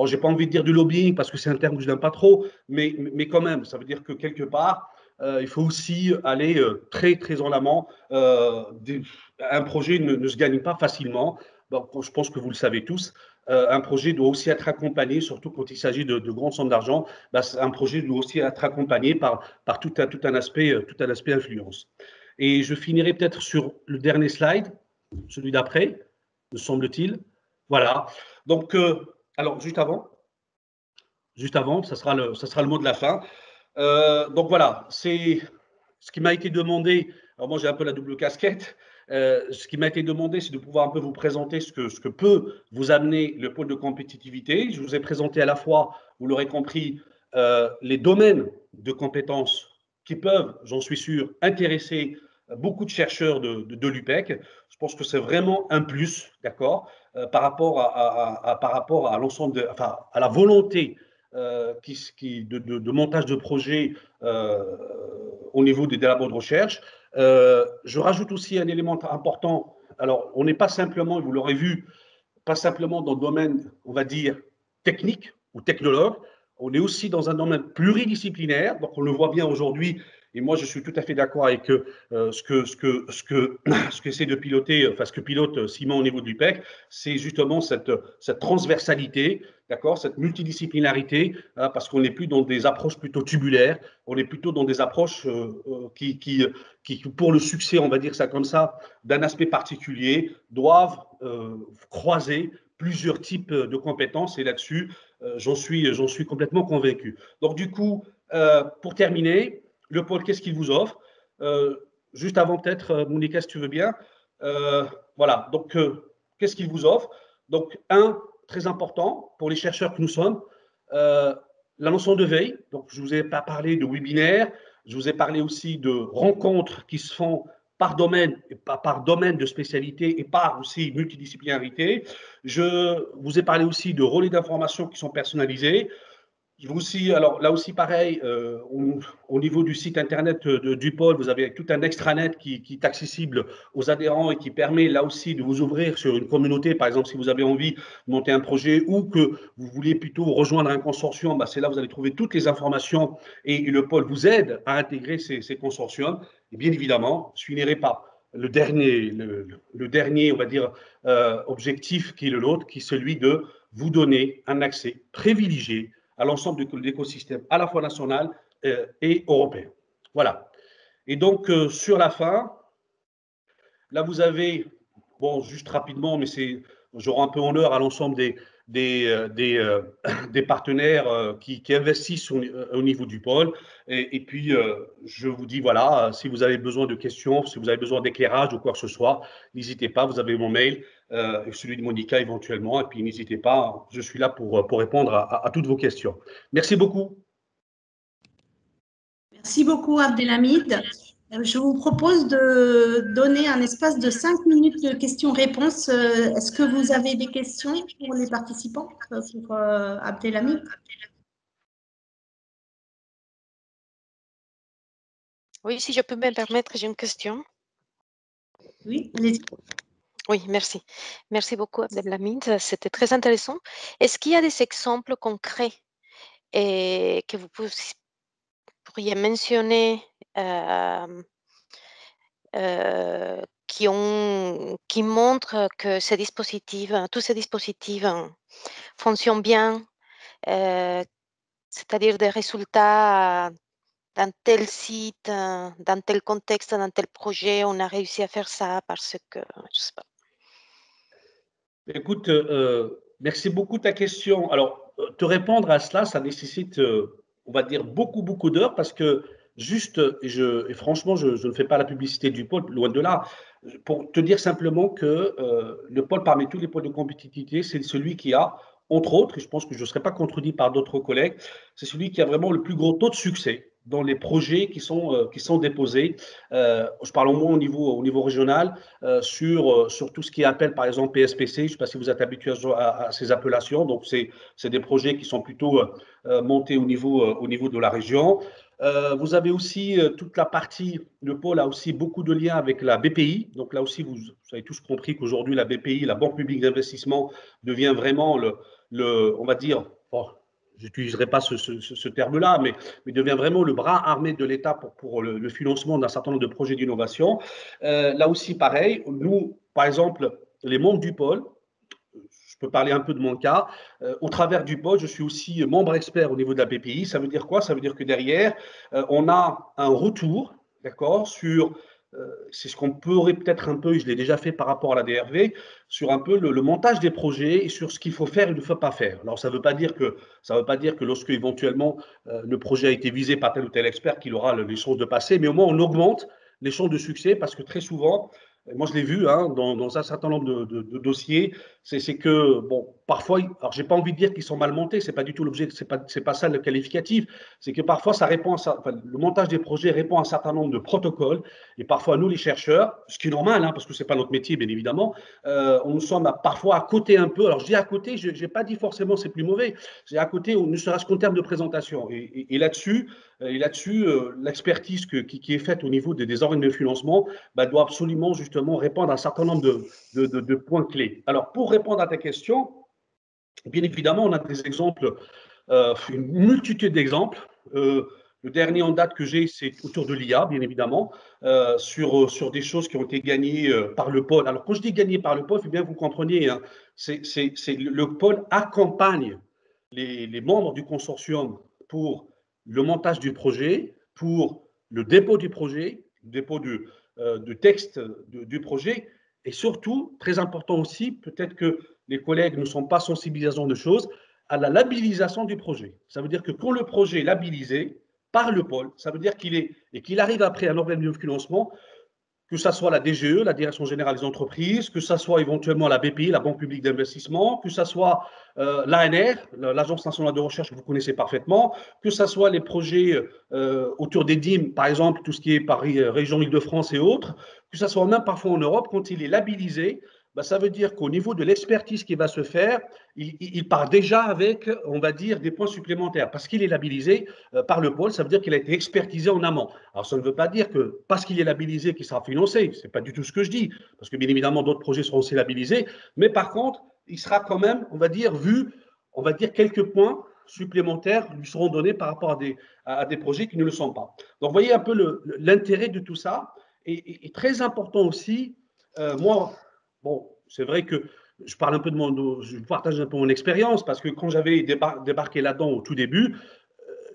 j'ai pas envie de dire du lobbying, parce que c'est un terme que je n'aime pas trop, mais quand même, ça veut dire que quelque part, il faut aussi aller très, très en amont. Un projet ne se gagne pas facilement. Bon, je pense que vous le savez tous. Un projet doit aussi être accompagné, surtout quand il s'agit de grandes sommes d'argent, un projet doit aussi être accompagné par tout un aspect influence. Et je finirai peut-être sur le dernier slide, celui d'après, me semble-t-il. Voilà. Donc, alors, juste avant, ça sera le mot de la fin. Donc, voilà, c'est ce qui m'a été demandé. Alors, moi, j'ai un peu la double casquette. Ce qui m'a été demandé, c'est de pouvoir un peu vous présenter ce que peut vous amener le pôle de compétitivité. Je vous ai présenté à la fois, vous l'aurez compris, les domaines de compétences qui peuvent, j'en suis sûr, intéresser beaucoup de chercheurs de l'UPEC. Je pense que c'est vraiment un plus, d'accord, par rapport à l'ensemble, à la volonté de montage de projets au niveau des labos de recherche. Je rajoute aussi un élément important. Alors, on n'est pas simplement, et vous l'aurez vu, pas simplement dans le domaine, on va dire, technique ou technologue, on est aussi dans un domaine pluridisciplinaire. Donc, on le voit bien aujourd'hui, Et moi, je suis tout à fait d'accord avec ce qu'essaie de piloter, enfin ce que pilote Simon au niveau de l'UPEC, c'est justement cette transversalité, d'accord, cette multidisciplinarité, hein, parce qu'on n'est plus dans des approches plutôt tubulaires, on est plutôt dans des approches qui, pour le succès, on va dire ça comme ça, d'un aspect particulier, doivent croiser plusieurs types de compétences. Et là-dessus, j'en suis complètement convaincu. Donc du coup, pour terminer, le pôle, qu'est-ce qu'il vous offre? Juste avant peut-être, Monica, si tu veux bien. Voilà, donc qu'est-ce qu'il vous offre? Donc très important pour les chercheurs que nous sommes, la notion de veille. Donc je vous ai pas parlé de webinaires, je vous ai parlé aussi de rencontres qui se font par domaine, par domaine de spécialité et par aussi multidisciplinarité. Je vous ai parlé aussi de relais d'information qui sont personnalisés. Je vous aussi, alors là aussi pareil, au niveau du site internet du pôle, vous avez tout un extranet qui est accessible aux adhérents et qui permet là aussi de vous ouvrir sur une communauté. Par exemple, si vous avez envie de monter un projet ou que vous voulez plutôt rejoindre un consortium, bah c'est là où vous allez trouver toutes les informations et le pôle vous aide à intégrer ces consortiums. Et bien évidemment, je finirai par le dernier, on va dire, objectif qui est le nôtre, qui est celui de vous donner un accès privilégié à l'ensemble de l'écosystème, à la fois national et européen. Voilà. Et donc, sur la fin, là, vous avez, bon, juste rapidement, mais je rends un peu honneur à l'ensemble des partenaires qui investissent au niveau du pôle. Et puis, je vous dis, voilà, si vous avez besoin de questions, si vous avez besoin d'éclairage ou quoi que ce soit, n'hésitez pas, vous avez mon mail, celui de Monica éventuellement, et puis n'hésitez pas, je suis là pour répondre à toutes vos questions. Merci beaucoup. Merci beaucoup, Abdelhamid. Je vous propose de donner un espace de 5 minutes de questions-réponses. Est-ce que vous avez des questions pour les participants, pour Abdelhamid? Oui, si je peux me permettre, j'ai une question. Oui, allez-y. Oui, merci. Merci beaucoup, Abdelhamid. C'était très intéressant. Est-ce qu'il y a des exemples concrets que vous pourriez mentionner qui montrent que ces dispositifs, tous ces dispositifs fonctionnent bien, c'est-à-dire des résultats dans tel site, dans tel contexte, dans tel projet, on a réussi à faire ça parce que, je sais pas. Écoute, merci beaucoup de ta question. Alors, te répondre à cela, ça nécessite, on va dire, beaucoup d'heures parce que juste, et franchement, je ne fais pas la publicité du pôle, loin de là, pour te dire simplement que le pôle, parmi tous les pôles de compétitivité, c'est celui qui a, entre autres, et je pense que je ne serai pas contredit par d'autres collègues, c'est celui qui a vraiment le plus gros taux de succès dans les projets qui sont déposés. Je parle au moins au niveau régional, sur tout ce qui appelle par exemple PSPC. Je ne sais pas si vous êtes habitué à ces appellations. Donc, c'est des projets qui sont plutôt montés au niveau de la région. Vous avez aussi toute la partie, le pôle a aussi beaucoup de liens avec la BPI. Donc là aussi, vous avez tous compris qu'aujourd'hui, la BPI, la Banque publique d'investissement, devient vraiment on va dire, bon, je n'utiliserai pas ce terme-là, mais devient vraiment le bras armé de l'État pour le financement d'un certain nombre de projets d'innovation. Là aussi, pareil, nous, par exemple, les membres du pôle, je peux parler un peu de mon cas, au travers du pôle, je suis aussi membre expert au niveau de la BPI. Ça veut dire quoi? Ça veut dire que derrière, on a un retour, d'accord, sur c'est ce qu'on pourrait peut-être un peu, et je l'ai déjà fait par rapport à la DRV, sur un peu le montage des projets et sur ce qu'il faut faire et ne faut pas faire. Alors, ça ne veut pas dire que lorsque éventuellement le projet a été visé par tel ou tel expert qu'il aura les chances de passer, mais au moins on augmente les chances de succès parce que très souvent, moi je l'ai vu hein, dans un certain nombre de dossiers, c'est que, bon, parfois, alors j'ai pas envie de dire qu'ils sont mal montés, c'est pas du tout l'objet, c'est pas ça le qualificatif, c'est que parfois ça répond le montage des projets répond à un certain nombre de protocoles, et parfois nous les chercheurs, ce qui est normal, hein, parce que c'est pas notre métier bien évidemment, on nous sommes parfois à côté un peu, alors je dis à côté, je n'ai pas dit forcément c'est plus mauvais, j'ai à côté, ne serait-ce qu'en termes de présentation, et là-dessus, l'expertise qui est faite au niveau des organes de financement doit absolument justement répondre à un certain nombre de points clés. Alors, pour répondre à ta question, bien évidemment, on a des exemples, une multitude d'exemples. Le dernier en date que j'ai, c'est autour de l'IA, bien évidemment, sur des choses qui ont été gagnées par le pôle. Alors, quand je dis gagnées par le pôle, il faut bien que vous compreniez, hein, le pôle accompagne les membres du consortium pour le montage du projet, pour le dépôt du projet, le dépôt du texte du projet, et surtout, très important aussi, peut-être que les collègues ne sont pas sensibilisés à ce genre de choses, à la labellisation du projet. Ça veut dire que quand le projet est labellisé par le pôle, ça veut dire qu'il arrive après à un organisme de financement, que ce soit la DGE, la Direction Générale des Entreprises, que ce soit éventuellement la BPI, la Banque Publique d'Investissement, que ce soit l'ANR, l'Agence nationale de recherche que vous connaissez parfaitement, que ce soit les projets autour des DIM, par exemple, tout ce qui est Paris, région Île-de-France et autres, que ce soit même parfois en Europe, quand il est labellisé, ben, ça veut dire qu'au niveau de l'expertise qui va se faire, il part déjà avec, on va dire, des points supplémentaires. Parce qu'il est labellisé par le pôle, ça veut dire qu'il a été expertisé en amont. Alors, ça ne veut pas dire que parce qu'il est labellisé, qu'il sera financé. Ce n'est pas du tout ce que je dis. Parce que, bien évidemment, d'autres projets seront aussi labellisés. Mais par contre, il sera quand même, on va dire, vu, on va dire, quelques points supplémentaires lui seront donnés par rapport à des projets qui ne le sont pas. Donc, vous voyez un peu l'intérêt de tout ça. Et très important aussi, moi, bon, c'est vrai que je parle un peu je partage un peu mon expérience parce que quand j'avais débarqué là-dedans au tout début,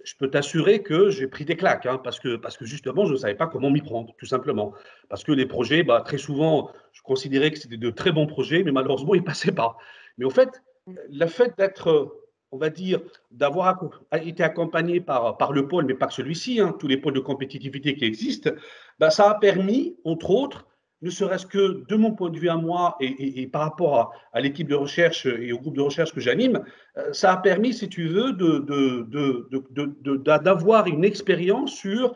je peux t'assurer que j'ai pris des claques, hein, parce que justement, je ne savais pas comment m'y prendre, tout simplement. Parce que les projets, bah, très souvent, je considérais que c'était de très bons projets, mais malheureusement, ils ne passaient pas. Mais au fait, le fait d'être, on va dire, d'avoir été accompagné par le pôle, mais pas que celui-ci, hein, tous les pôles de compétitivité qui existent, bah, ça a permis, entre autres, ne serait-ce que de mon point de vue à moi et par rapport à l'équipe de recherche et au groupe de recherche que j'anime, ça a permis, si tu veux, d'avoir une expérience sur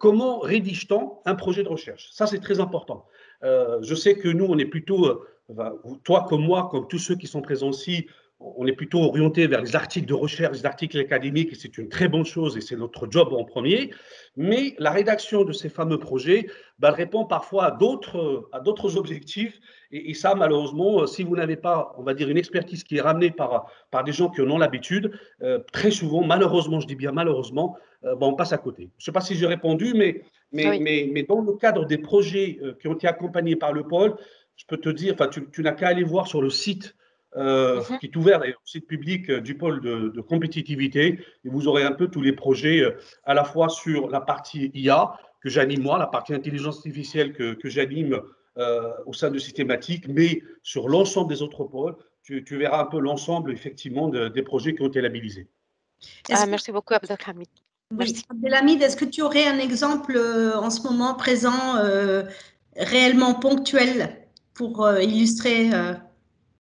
comment rédige-t-on un projet de recherche. Ça, c'est très important. Je sais que nous, on est plutôt, toi comme moi, comme tous ceux qui sont présents ici, on est plutôt orienté vers les articles de recherche, les articles académiques, et c'est une très bonne chose, et c'est notre job en premier. Mais la rédaction de ces fameux projets, ben, elle répond parfois à d'autres objectifs. Et ça, malheureusement, si vous n'avez pas, on va dire, une expertise qui est ramenée par des gens qui en ont l'habitude, très souvent, malheureusement, je dis bien malheureusement, ben, on passe à côté. Je ne sais pas si j'ai répondu, mais dans le cadre des projets qui ont été accompagnés par le pôle, je peux te dire, tu n'as qu'à aller voir sur le site qui est ouvert d'ailleurs, site public du pôle de compétitivité, et vous aurez un peu tous les projets à la fois sur la partie IA que j'anime moi, la partie intelligence artificielle que j'anime au sein de Systématique, mais sur l'ensemble des autres pôles, tu verras un peu l'ensemble effectivement des projets qui ont été labellisés. Merci beaucoup, Abdelhamid. Oui, Abdelhamid, est-ce que tu aurais un exemple en ce moment présent réellement ponctuel pour illustrer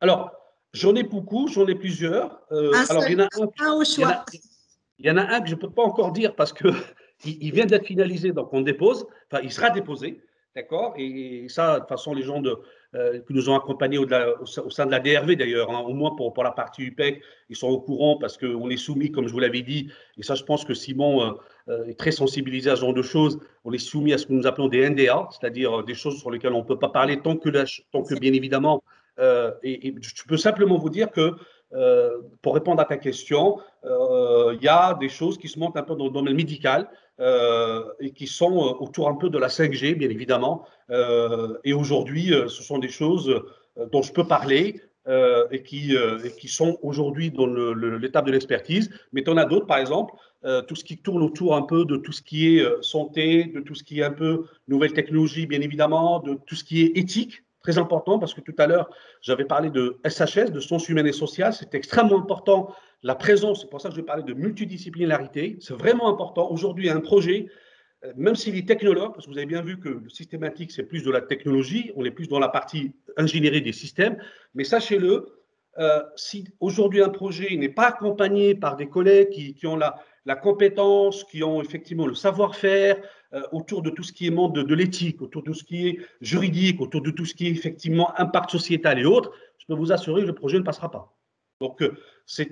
Alors, j'en ai beaucoup, j'en ai plusieurs. Alors, il y en a un que je ne peux pas encore dire parce qu'il vient d'être finalisé, donc on dépose, enfin, il sera déposé, d'accord? Et ça, de toute façon, les gens qui nous ont accompagnés au sein de la DRV d'ailleurs, hein, au moins pour la partie UPEC, ils sont au courant parce qu'on est soumis, comme je vous l'avais dit, et ça, je pense que Simon est très sensibilisé à ce genre de choses, on est soumis à ce que nous appelons des NDA, c'est-à-dire des choses sur lesquelles on ne peut pas parler tant que bien évidemment, et je peux simplement vous dire que, pour répondre à ta question, il y a des choses qui se montent un peu dans le domaine médical et qui sont autour un peu de la 5G, bien évidemment. Et aujourd'hui, ce sont des choses dont je peux parler et qui sont aujourd'hui dans l'étape de l'expertise. Mais tu en as d'autres, par exemple, tout ce qui tourne autour un peu de tout ce qui est santé, de tout ce qui est un peu nouvelles technologies, bien évidemment, de tout ce qui est éthique. Très important parce que tout à l'heure, j'avais parlé de SHS, de sciences humaines et sociales. C'est extrêmement important. La présence, c'est pour ça que je parlais de multidisciplinarité. C'est vraiment important. Aujourd'hui, un projet, même s'il est technologue, parce que vous avez bien vu que le systématique, c'est plus de la technologie, on est plus dans la partie ingénierie des systèmes. Mais sachez-le, si aujourd'hui un projet n'est pas accompagné par des collègues qui ont la compétence, qui ont effectivement le savoir-faire, autour de tout ce qui est monde de l'éthique, autour de tout ce qui est juridique, autour de tout ce qui est effectivement impact sociétal et autres, je peux vous assurer que le projet ne passera pas. Donc, c'est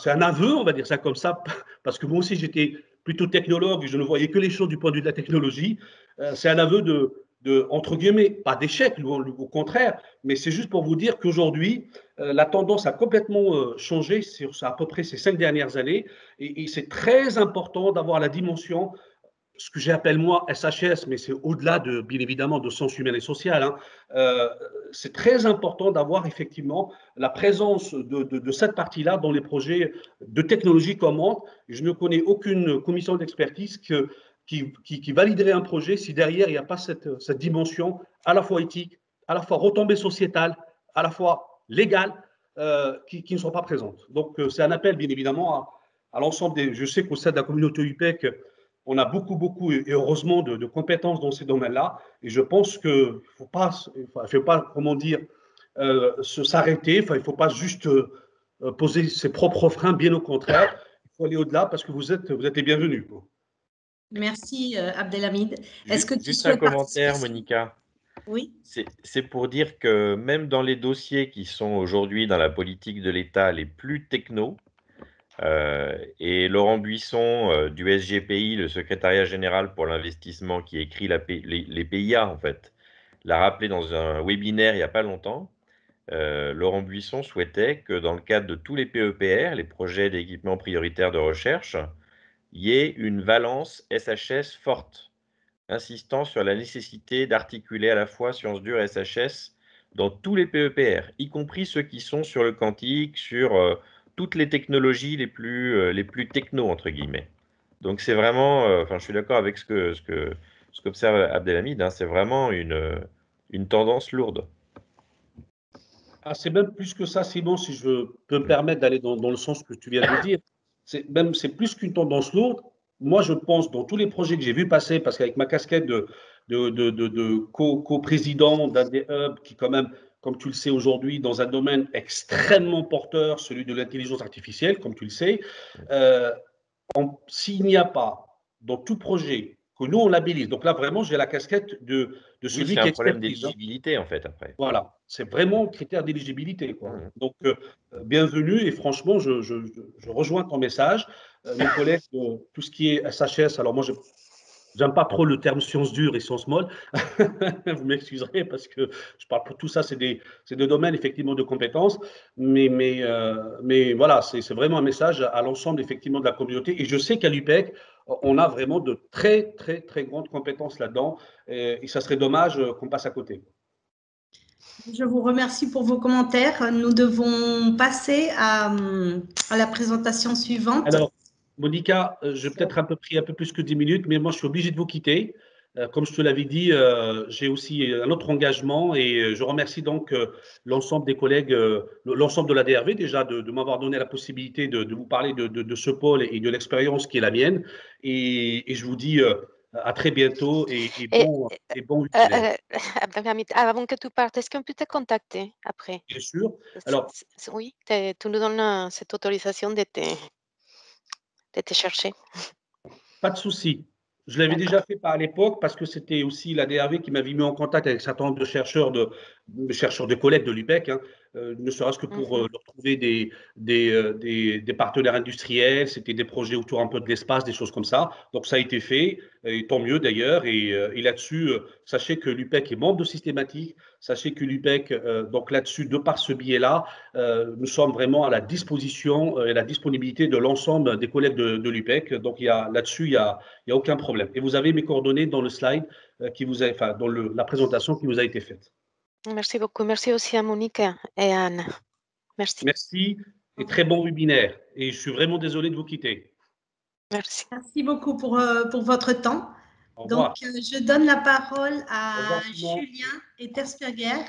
un aveu, on va dire ça comme ça, parce que moi aussi, j'étais plutôt technologue et je ne voyais que les choses du point de vue de la technologie. C'est un aveu entre guillemets, pas d'échec, au contraire, mais c'est juste pour vous dire qu'aujourd'hui, la tendance a complètement changé sur à peu près ces 5 dernières années, et c'est très important d'avoir la dimension, ce que j'appelle moi SHS, mais c'est au-delà de, bien évidemment, de sens humain et social. Hein. C'est très important d'avoir effectivement la présence de cette partie-là dans les projets de technologie commande. Je ne connais aucune commission d'expertise qui validerait un projet si derrière il n'y a pas cette dimension à la fois éthique, à la fois retombée sociétale, à la fois légale, qui ne sont pas présentes. Donc c'est un appel bien évidemment à l'ensemble des. Je sais qu'au sein de la communauté UPEC, on a beaucoup, et heureusement, de compétences dans ces domaines-là. Et je pense qu'il ne faut pas, comment dire, s'arrêter. Il ne faut pas juste poser ses propres freins, bien au contraire. Il faut aller au-delà parce que vous êtes les bienvenus. Merci, Abdelhamid. Est-ce que tu Juste souhaites un commentaire, participer? Monica. Oui. C'est pour dire que même dans les dossiers qui sont aujourd'hui dans la politique de l'État les plus techno, et Laurent Buisson du SGPI, le secrétariat général pour l'investissement qui écrit les PIA en fait, l'a rappelé dans un webinaire il n'y a pas longtemps. Laurent Buisson souhaitait que dans le cadre de tous les PEPR, les projets d'équipement prioritaire de recherche, il y ait une valence SHS forte, insistant sur la nécessité d'articuler à la fois sciences dures et SHS dans tous les PEPR, y compris ceux qui sont sur le quantique, sur toutes les technologies les plus techno, entre guillemets. Donc c'est vraiment, enfin je suis d'accord avec ce qu'observe Abdelhamid, hein, c'est vraiment une tendance lourde. Ah, c'est même plus que ça, Simon, si je peux me permettre d'aller dans le sens que tu viens de dire. C'est plus qu'une tendance lourde. Moi, je pense, dans tous les projets que j'ai vu passer, parce qu'avec ma casquette de co-président d'un des hubs qui, quand même, comme tu le sais aujourd'hui, dans un domaine extrêmement porteur, celui de l'intelligence artificielle, comme tu le sais, s'il n'y a pas dans tout projet que nous on labellise, donc là vraiment j'ai la casquette de celui qui c'est un problème expertise. d'éligibilité en fait après. Voilà, c'est vraiment critère d'éligibilité. Donc bienvenue, et franchement je rejoins ton message. Mes collègues, tout ce qui est SHS, alors moi j'aime pas trop le terme sciences dures et sciences molles. Vous m'excuserez parce que je parle pour tout ça, c'est des domaines effectivement de compétences. Mais voilà, c'est vraiment un message à l'ensemble effectivement de la communauté. Et je sais qu'à l'UPEC, on a vraiment de très grandes compétences là-dedans. Et ça serait dommage qu'on passe à côté. Je vous remercie pour vos commentaires. Nous devons passer à la présentation suivante. Alors, Monica, j'ai peut-être pris un peu plus que 10 minutes, mais moi, je suis obligé de vous quitter. Comme je te l'avais dit, j'ai aussi un autre engagement, et je remercie donc l'ensemble des collègues, l'ensemble de la DRV déjà de m'avoir donné la possibilité de vous parler de ce pôle et de l'expérience qui est la mienne. Et je vous dis à très bientôt et bon week-end. Avant que tu partes, est-ce qu'on peut te contacter après? Bien sûr. Alors, Oui, tu nous donnes cette autorisation de te chercher. pas de souci. Je l'avais déjà fait par l'époque parce que c'était aussi la DRV qui m'avait mis en contact avec un certain nombre de chercheurs de collègues de l'UPEC, hein, ne serait-ce que pour leur trouver des partenaires industriels. C'était des projets autour un peu de l'espace, des choses comme ça. Donc ça a été fait, et tant mieux d'ailleurs. Et là-dessus, sachez que l'UPEC est membre de Systématique. Sachez que l'UPEC, donc là-dessus, de par ce biais-là, nous sommes vraiment à la disposition et à la disponibilité de l'ensemble des collègues de l'UPEC. Donc là-dessus, il n'y a aucun problème. Et vous avez mes coordonnées dans le slide dans la présentation qui vous a été faite. Merci beaucoup. Merci aussi à Monique et à Anne. Merci. Merci et très bon webinaire. Et je suis vraiment désolé de vous quitter. Merci. Merci beaucoup pour votre temps. Au revoir. Donc, je donne la parole à revoir, Julien Ettersperger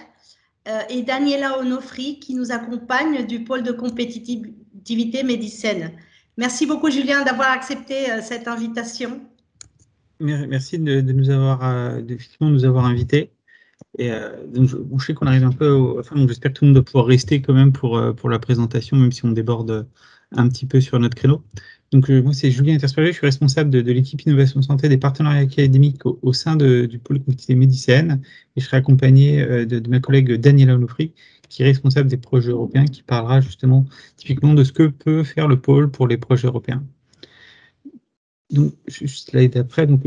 et Daniela Onofri qui nous accompagnent du pôle de compétitivité Médicène. Merci beaucoup, Julien, d'avoir accepté cette invitation. Merci de nous avoir invités. Et donc, je sais qu'on arrive un peu donc j'espère que tout le monde va pouvoir rester quand même pour la présentation, même si on déborde un petit peu sur notre créneau. Donc, moi, c'est Julien Ettersperger, je suis responsable de l'équipe Innovation Santé des partenariats académiques au sein du pôle compétitivité Médicène, et je serai accompagné de ma collègue Daniela Onofri, qui est responsable des projets européens, qui parlera justement typiquement de ce que peut faire le pôle pour les projets européens. Donc, juste slide d'après. Donc,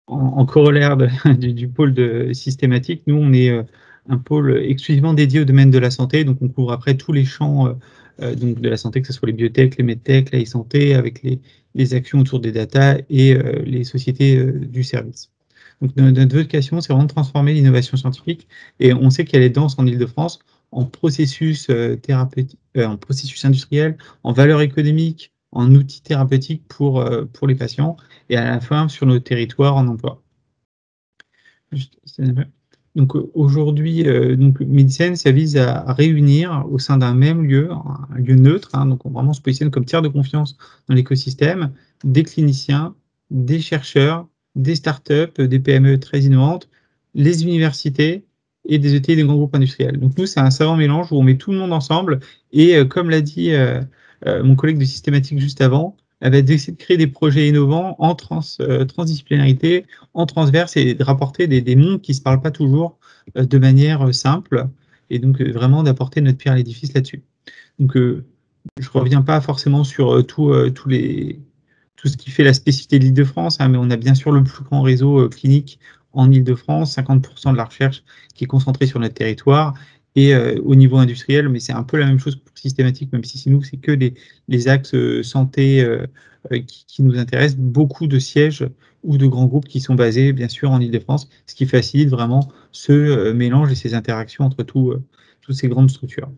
en corollaire du pôle de systématique, nous, on est un pôle exclusivement dédié au domaine de la santé. Donc, on couvre après tous les champs donc de la santé, que ce soit les biotech, les medtech, la e-santé, avec les actions autour des data et les sociétés du service. Donc, notre vocation, c'est vraiment de transformer l'innovation scientifique. Et on sait qu'elle est dense en Ile-de-France en processus thérapeutique, en processus industriel, en valeur économique, en outils thérapeutiques pour les patients et à la fin sur nos territoires en emploi. Donc aujourd'hui, Medicine, ça vise à réunir au sein d'un même lieu, un lieu neutre, hein, donc on vraiment se positionne comme tiers de confiance dans l'écosystème, des cliniciens, des chercheurs, des startups, des PME très innovantes, les universités et des ETI et des grands groupes industriels. Donc nous, c'est un savant mélange où on met tout le monde ensemble et comme l'a dit mon collègue de Systématique juste avant, elle va essayer de créer des projets innovants en transdisciplinarité, en transverse et de rapporter des mondes qui ne se parlent pas toujours de manière simple et donc vraiment d'apporter notre pierre à l'édifice là-dessus. Donc je ne reviens pas forcément sur tout ce qui fait la spécificité de l'Île-de-France, hein, mais on a bien sûr le plus grand réseau clinique en Île-de-France, 50% de la recherche qui est concentrée sur notre territoire. Et au niveau industriel, mais c'est un peu la même chose pour Systématique, même si nous, c'est que les axes santé qui nous intéressent, beaucoup de sièges ou de grands groupes qui sont basés, bien sûr, en Île-de-France, ce qui facilite vraiment ce mélange et ces interactions entre toutes ces grandes structures.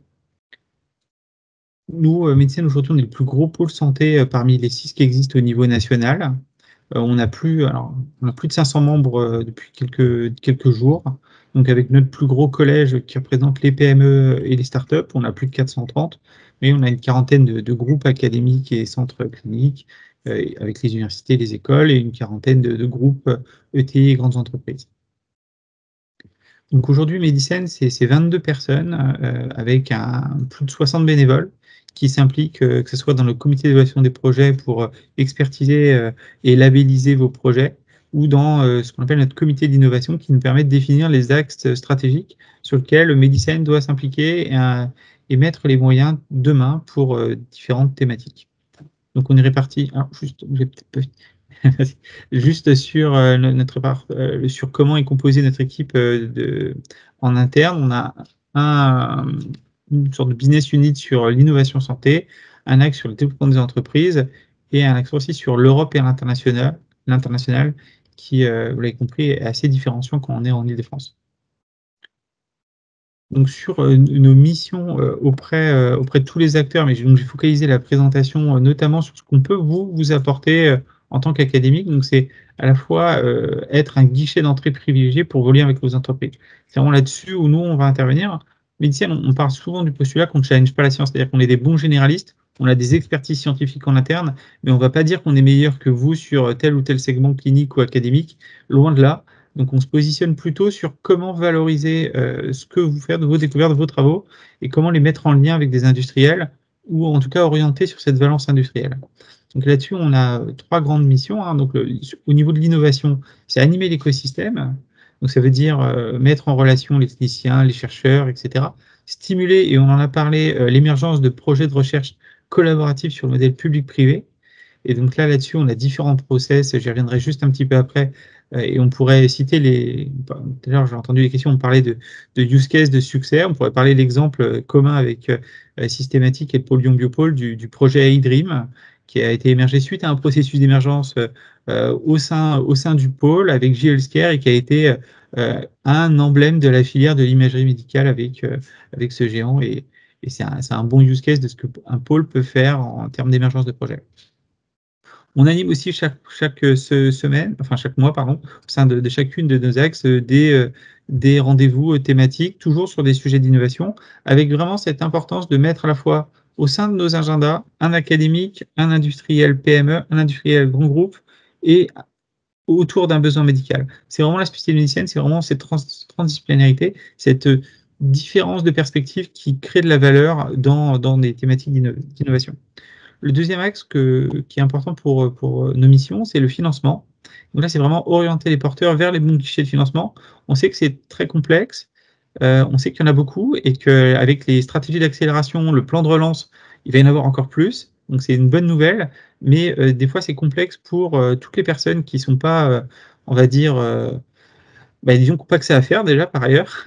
Nous, Medicine, aujourd'hui, on est le plus gros pôle santé parmi les 6 qui existent au niveau national. On a plus de 500 membres depuis quelques jours. Donc, avec notre plus gros collège qui représente les PME et les startups, on a plus de 430, mais on a une quarantaine de groupes académiques et centres cliniques avec les universités et les écoles et une quarantaine de groupes ETI et grandes entreprises. Donc, aujourd'hui, Medicine, c'est 22 personnes avec plus de 60 bénévoles qui s'impliquent, que ce soit dans le comité d'évaluation des projets pour expertiser et labelliser vos projets, ou dans ce qu'on appelle notre comité d'innovation qui nous permet de définir les axes stratégiques sur lesquels le Medicine doit s'impliquer et mettre les moyens demain pour différentes thématiques. Donc on est réparti, alors juste sur sur comment est composée notre équipe en interne. On a une sorte de business unit sur l'innovation santé, un axe sur le développement des entreprises et un axe aussi sur l'Europe et l'international qui, vous l'avez compris, est assez différenciant quand on est en Île-de-France. Donc sur nos missions auprès de tous les acteurs, mais je vais focaliser la présentation notamment sur ce qu'on peut vous apporter en tant qu'académique. Donc c'est à la fois être un guichet d'entrée privilégié pour vos liens avec vos entreprises. C'est vraiment là-dessus où nous, on va intervenir. Medicine, on parle souvent du postulat qu'on ne challenge pas la science, c'est-à-dire qu'on est des bons généralistes, on a des expertises scientifiques en interne, mais on ne va pas dire qu'on est meilleur que vous sur tel ou tel segment clinique ou académique, loin de là. Donc on se positionne plutôt sur comment valoriser ce que vous faites, vos découvertes, vos travaux, et comment les mettre en lien avec des industriels, ou en tout cas orienter sur cette valence industrielle. Donc là-dessus, on a 3 grandes missions. Hein. Donc au niveau de l'innovation, c'est animer l'écosystème. Donc ça veut dire mettre en relation les cliniciens, les chercheurs, etc. Stimuler, et on en a parlé, l'émergence de projets de recherche collaboratifs sur le modèle public-privé. Et donc là-dessus, on a différents process, j'y reviendrai juste un petit peu après, et on pourrait citer d'ailleurs j'ai entendu les questions, on parlait de use case de succès, on pourrait parler de l'exemple commun avec Systématique et le pôle Lyon Biopôle du projet iDream, qui a été émergé suite à un processus d'émergence au sein du pôle avec J-Healthcare et qui a été un emblème de la filière de l'imagerie médicale avec ce géant, et c'est un bon use case de ce qu'un pôle peut faire en termes d'émergence de projet. On anime aussi chaque mois, au sein de chacune de nos axes, des rendez-vous thématiques, toujours sur des sujets d'innovation, avec vraiment cette importance de mettre à la fois au sein de nos agendas un académique, un industriel PME, un industriel grand groupe, et autour d'un besoin médical. C'est vraiment la spécialité médicine, c'est vraiment cette transdisciplinarité, cette différence de perspective qui crée de la valeur dans des thématiques d'innovation. Le deuxième axe qui est important pour nos missions, c'est le financement. Donc là, c'est vraiment orienter les porteurs vers les bons guichets de financement. On sait que c'est très complexe, on sait qu'il y en a beaucoup et qu'avec les stratégies d'accélération, le plan de relance, il va y en avoir encore plus. Donc c'est une bonne nouvelle, mais des fois c'est complexe pour toutes les personnes qui ne sont pas on va dire, disons pas que ça à faire déjà par ailleurs,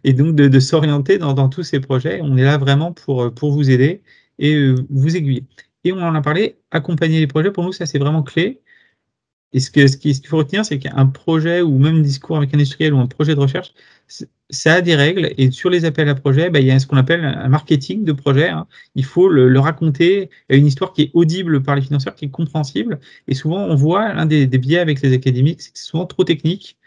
et donc de s'orienter dans tous ces projets. On est là vraiment pour vous aider et vous aiguiller. Et on en a parlé, accompagner les projets, pour nous, ça c'est vraiment clé. Et ce qu'il faut retenir, c'est qu'un projet ou même un discours avec un industriel ou un projet de recherche, ça a des règles. Et sur les appels à projets, il y a ce qu'on appelle un marketing de projet. Hein. Il faut le raconter. Il y a une histoire qui est audible par les financeurs, qui est compréhensible. Et souvent, on voit l'un des biais avec les académiques, c'est que c'est souvent trop technique.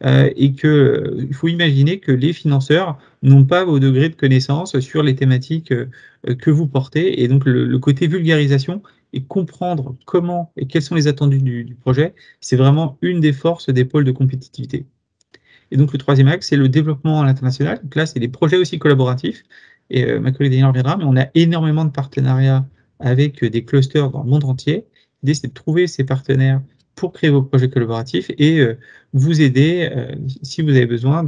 Et qu'il faut imaginer que les financeurs n'ont pas vos degrés de connaissance sur les thématiques que vous portez. Et donc, le côté vulgarisation et comprendre comment et quels sont les attendus du projet, c'est vraiment une des forces des pôles de compétitivité. Et donc, le troisième axe, c'est le développement à l'international. Donc là, c'est des projets aussi collaboratifs. Et ma collègue Daniel reviendra, mais on a énormément de partenariats avec des clusters dans le monde entier. L'idée, c'est de trouver ces partenaires pour créer vos projets collaboratifs et vous aider, si vous avez besoin,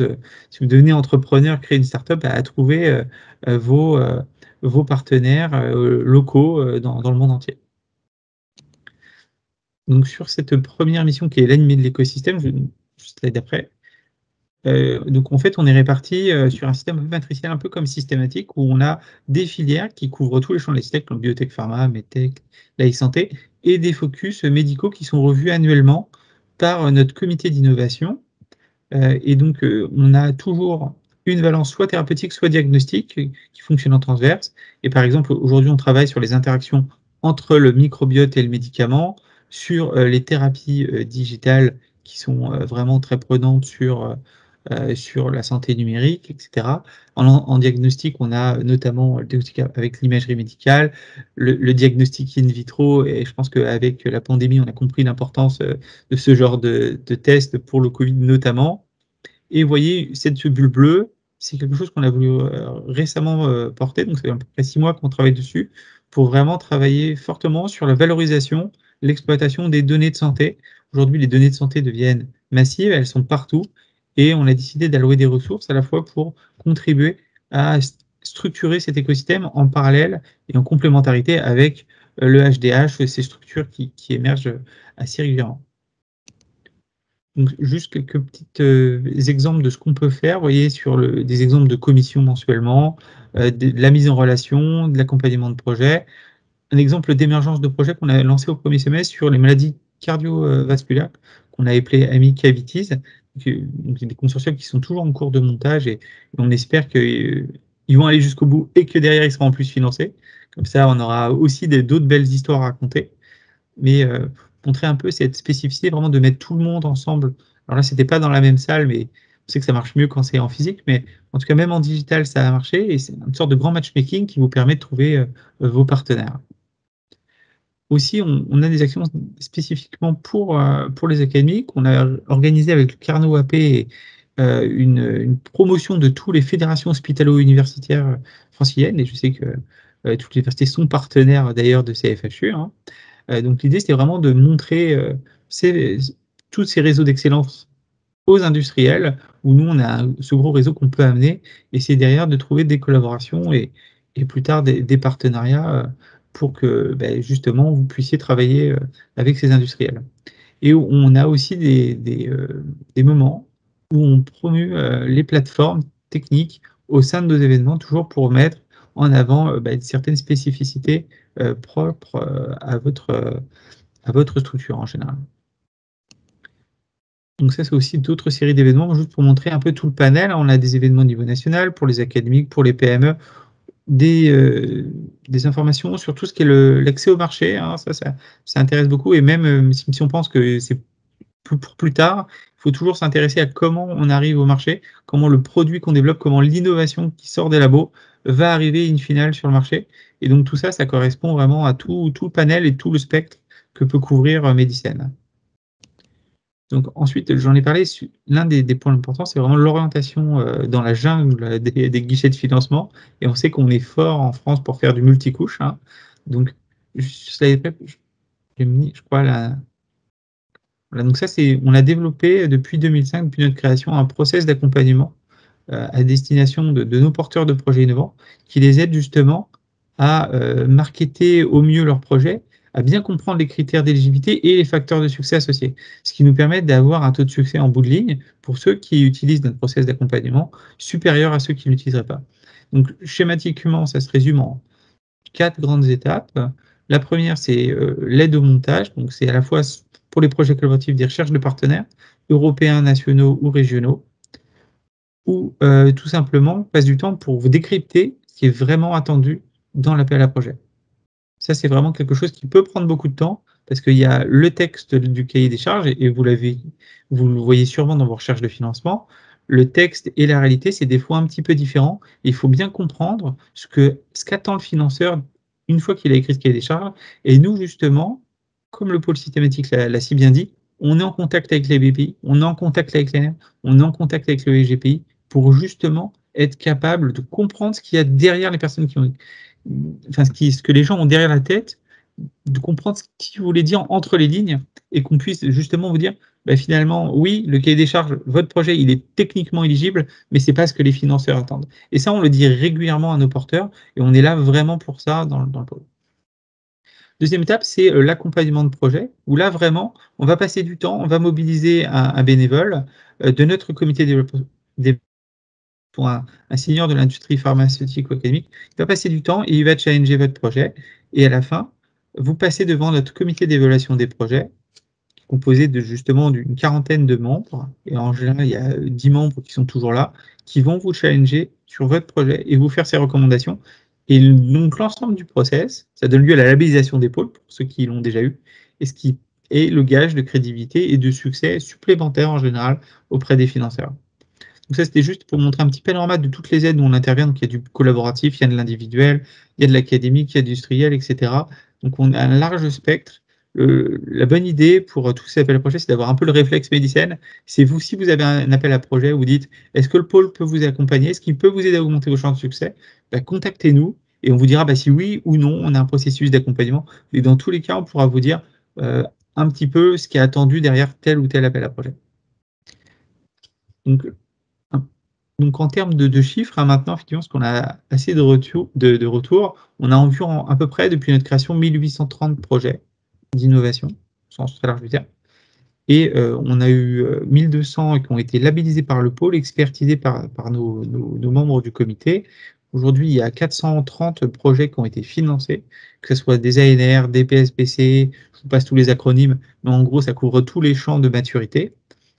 si vous devenez entrepreneur, créer une startup, à trouver vos partenaires locaux dans le monde entier. Donc, sur cette première mission qui est l'animer de l'écosystème, juste slide d'après. Donc, en fait, on est réparti sur un système matriciel un peu comme systématique où on a des filières qui couvrent tous les champs de la tech, donc biotech, pharma, medtech, la santé, et des focus médicaux qui sont revus annuellement par notre comité d'innovation. Et donc, on a toujours une valence soit thérapeutique, soit diagnostique qui fonctionne en transverse. Et par exemple, aujourd'hui, on travaille sur les interactions entre le microbiote et le médicament, sur les thérapies digitales qui sont vraiment très prenantes sur la santé numérique, etc. En diagnostic, on a notamment le diagnostic avec l'imagerie médicale, le diagnostic in vitro, et je pense qu'avec la pandémie, on a compris l'importance de ce genre de test pour le Covid notamment. Et vous voyez, cette bulle bleue, c'est quelque chose qu'on a voulu récemment porter, donc c'est à peu près 6 mois qu'on travaille dessus, pour vraiment travailler fortement sur la valorisation, l'exploitation des données de santé. Aujourd'hui, les données de santé deviennent massives, elles sont partout, et on a décidé d'allouer des ressources à la fois pour contribuer à structurer cet écosystème en parallèle et en complémentarité avec le HDH, ces structures qui émergent assez régulièrement. Donc, juste quelques petits exemples de ce qu'on peut faire. Vous voyez, sur des exemples de commissions mensuellement, de la mise en relation, de l'accompagnement de projet. Un exemple d'émergence de projet qu'on a lancé au premier semestre sur les maladies cardiovasculaires, qu'on a appelé AMI Cavities. Donc, des consortiums qui sont toujours en cours de montage et on espère qu'ils vont aller jusqu'au bout et que derrière, ils seront en plus financés. Comme ça, on aura aussi d'autres belles histoires à raconter. Mais montrer un peu cette spécificité, vraiment de mettre tout le monde ensemble. Alors là, c'était pas dans la même salle, mais on sait que ça marche mieux quand c'est en physique, mais en tout cas, même en digital, ça a marché, et c'est une sorte de grand matchmaking qui vous permet de trouver vos partenaires. Aussi, on a des actions spécifiquement pour les académiques. On a organisé avec le Carnot AP une promotion de toutes les fédérations hospitalo-universitaires franciliennes, et je sais que toutes les universités sont partenaires d'ailleurs de CFHU. Hein. Donc l'idée, c'était vraiment de montrer tous ces réseaux d'excellence aux industriels, où nous, on a ce gros réseau qu'on peut amener, et c'est derrière de trouver des collaborations et plus tard des partenariats pour que justement vous puissiez travailler avec ces industriels. Et on a aussi des moments où on promue les plateformes techniques au sein de nos événements, toujours pour mettre en avant certaines spécificités propres à votre structure en général. Donc ça, c'est aussi d'autres séries d'événements, juste pour montrer un peu tout le panel. On a des événements au niveau national, pour les académiques, pour les PME, des informations sur tout ce qui est l'accès au marché. Hein, ça intéresse beaucoup, et même si on pense que c'est pour plus tard, il faut toujours s'intéresser à comment on arrive au marché, comment le produit qu'on développe, comment l'innovation qui sort des labos va arriver in fine sur le marché. Et donc tout ça, ça correspond vraiment à tout le panel et tout le spectre que peut couvrir Medicène. Donc ensuite, j'en ai parlé, l'un des points importants, c'est vraiment l'orientation dans la jungle des guichets de financement. Et on sait qu'on est fort en France pour faire du multicouche. Hein. Donc, j'ai mis, je crois, Voilà, donc ça, on a développé depuis 2005, depuis notre création, un process d'accompagnement à destination de nos porteurs de projets innovants qui les aident justement à marketer au mieux leurs projets, à bien comprendre les critères d'éligibilité et les facteurs de succès associés, ce qui nous permet d'avoir un taux de succès en bout de ligne pour ceux qui utilisent notre process d'accompagnement supérieur à ceux qui ne l'utiliseraient pas. Donc, schématiquement, ça se résume en 4 grandes étapes. La première, c'est l'aide au montage. Donc, c'est à la fois pour les projets collaboratifs des recherches de partenaires européens, nationaux ou régionaux, ou tout simplement, on passe du temps pour vous décrypter ce qui est vraiment attendu dans l'appel à projet. Ça, c'est vraiment quelque chose qui peut prendre beaucoup de temps parce qu'il y a le texte du cahier des charges et vous le voyez sûrement dans vos recherches de financement. Le texte et la réalité, c'est des fois un petit peu différent. Il faut bien comprendre ce qu'attend le financeur une fois qu'il a écrit ce cahier des charges. Et nous, justement, comme le pôle systématique l'a si bien dit, on est en contact avec les BPI, on est en contact avec l'ENEM, on est en contact avec le SGPI pour justement être capable de comprendre ce qu'il y a derrière les personnes qui ont, enfin, ce que les gens ont derrière la tête, de comprendre ce qu'ils voulaient dire entre les lignes et qu'on puisse justement vous dire, bah, finalement, oui, le cahier des charges, votre projet, il est techniquement éligible, mais c'est pas ce que les financeurs attendent. Et ça, on le dit régulièrement à nos porteurs et on est là vraiment pour ça dans le pôle. Deuxième étape, c'est l'accompagnement de projet, où là, vraiment, on va passer du temps, on va mobiliser un bénévole de notre comité pour un senior de l'industrie pharmaceutique ou académique, il va passer du temps et il va challenger votre projet. Et à la fin, vous passez devant notre comité d'évaluation des projets, composé de justement d'une quarantaine de membres. Et en général, il y a 10 membres qui sont toujours là, qui vont vous challenger sur votre projet et vous faire ces recommandations. Et donc, l'ensemble du process, ça donne lieu à la labellisation des pôles, pour ceux qui l'ont déjà eu, et ce qui est le gage de crédibilité et de succès supplémentaire en général auprès des financeurs. Donc ça, c'était juste pour montrer un petit panorama de toutes les aides où on intervient. Donc il y a du collaboratif, il y a de l'individuel, il y a de l'académique, il y a de l'industriel, etc. Donc on a un large spectre. La bonne idée pour tous ces appels à projets, c'est d'avoir un peu le réflexe médicène. C'est vous, si vous avez un appel à projet, vous dites, est-ce que le pôle peut vous accompagner? Est-ce qu'il peut vous aider à augmenter vos chances de succès? Contactez-nous et on vous dira si oui ou non, on a un processus d'accompagnement. Et dans tous les cas, on pourra vous dire un petit peu ce qui est attendu derrière tel ou tel appel à projet. Donc, en termes de chiffres, maintenant, effectivement, parce qu'on a assez de retours, on a environ à peu près, depuis notre création, 1830 projets d'innovation, au sens très large du terme. Et on a eu 1200 qui ont été labellisés par le pôle, expertisés par nos membres du comité. Aujourd'hui, il y a 430 projets qui ont été financés, que ce soit des ANR, des PSPC, je vous passe tous les acronymes, mais en gros, ça couvre tous les champs de maturité.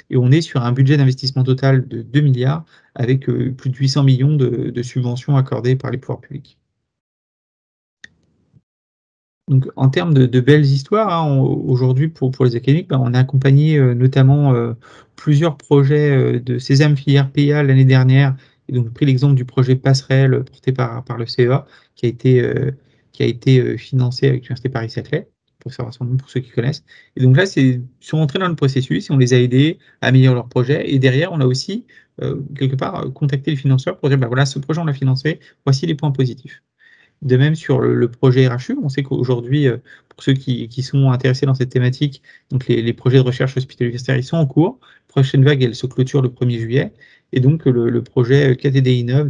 Et on est sur un budget d'investissement total de 2 milliards avec plus de 800 millions de subventions accordées par les pouvoirs publics. Donc, en termes de belles histoires, aujourd'hui, pour les académiques, on a accompagné notamment plusieurs projets de Sésame Filière PA l'année dernière. Et donc, pris l'exemple du projet Passerelle porté par le CEA, qui a été financé avec l'Université Paris-Saclay, pour savoir son nom pour ceux qui connaissent. Et donc là, ils sont entrés dans le processus et on les a aidés à améliorer leur projet. Et derrière, on a aussi, quelque part, contacté les financeurs pour dire, voilà, ce projet, on l'a financé, voici les points positifs. De même sur le projet RHU, on sait qu'aujourd'hui, pour ceux qui sont intéressés dans cette thématique, donc les projets de recherche hospitalo-universitaire, ils sont en cours. La prochaine vague, elle se clôture le 1er juillet. Et donc, le projet KTD Innov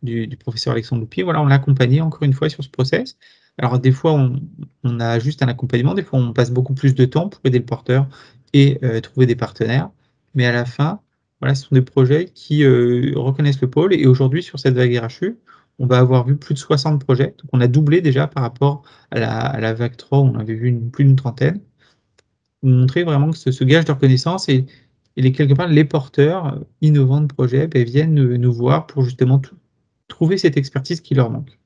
du professeur Alexandre Loupier, voilà, on l'a accompagné encore une fois sur ce process. Alors, des fois, on a juste un accompagnement, des fois, on passe beaucoup plus de temps pour aider le porteur et trouver des partenaires. Mais à la fin, voilà, ce sont des projets qui reconnaissent le pôle. Et aujourd'hui, sur cette vague RHU, on va avoir vu plus de 60 projets. Donc, on a doublé déjà par rapport à la vague 3, où on avait vu plus d'une trentaine. Pour montrer vraiment que ce gage de reconnaissance et quelque part, les porteurs innovants de projets viennent nous voir pour justement trouver cette expertise qui leur manque.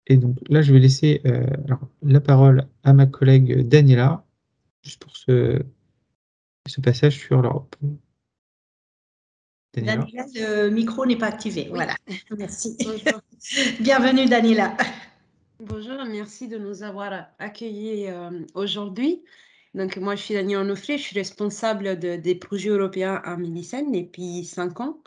Et donc là, je vais laisser la parole à ma collègue Daniela, juste pour ce passage sur l'Europe. Daniela, le micro n'est pas activé. Oui. Voilà, merci. Bonjour. Bienvenue, Daniela. Bonjour, merci de nous avoir accueillis aujourd'hui. Donc, moi, je suis Daniela Onofré, je suis responsable des projets européens à Médicène depuis 5 ans.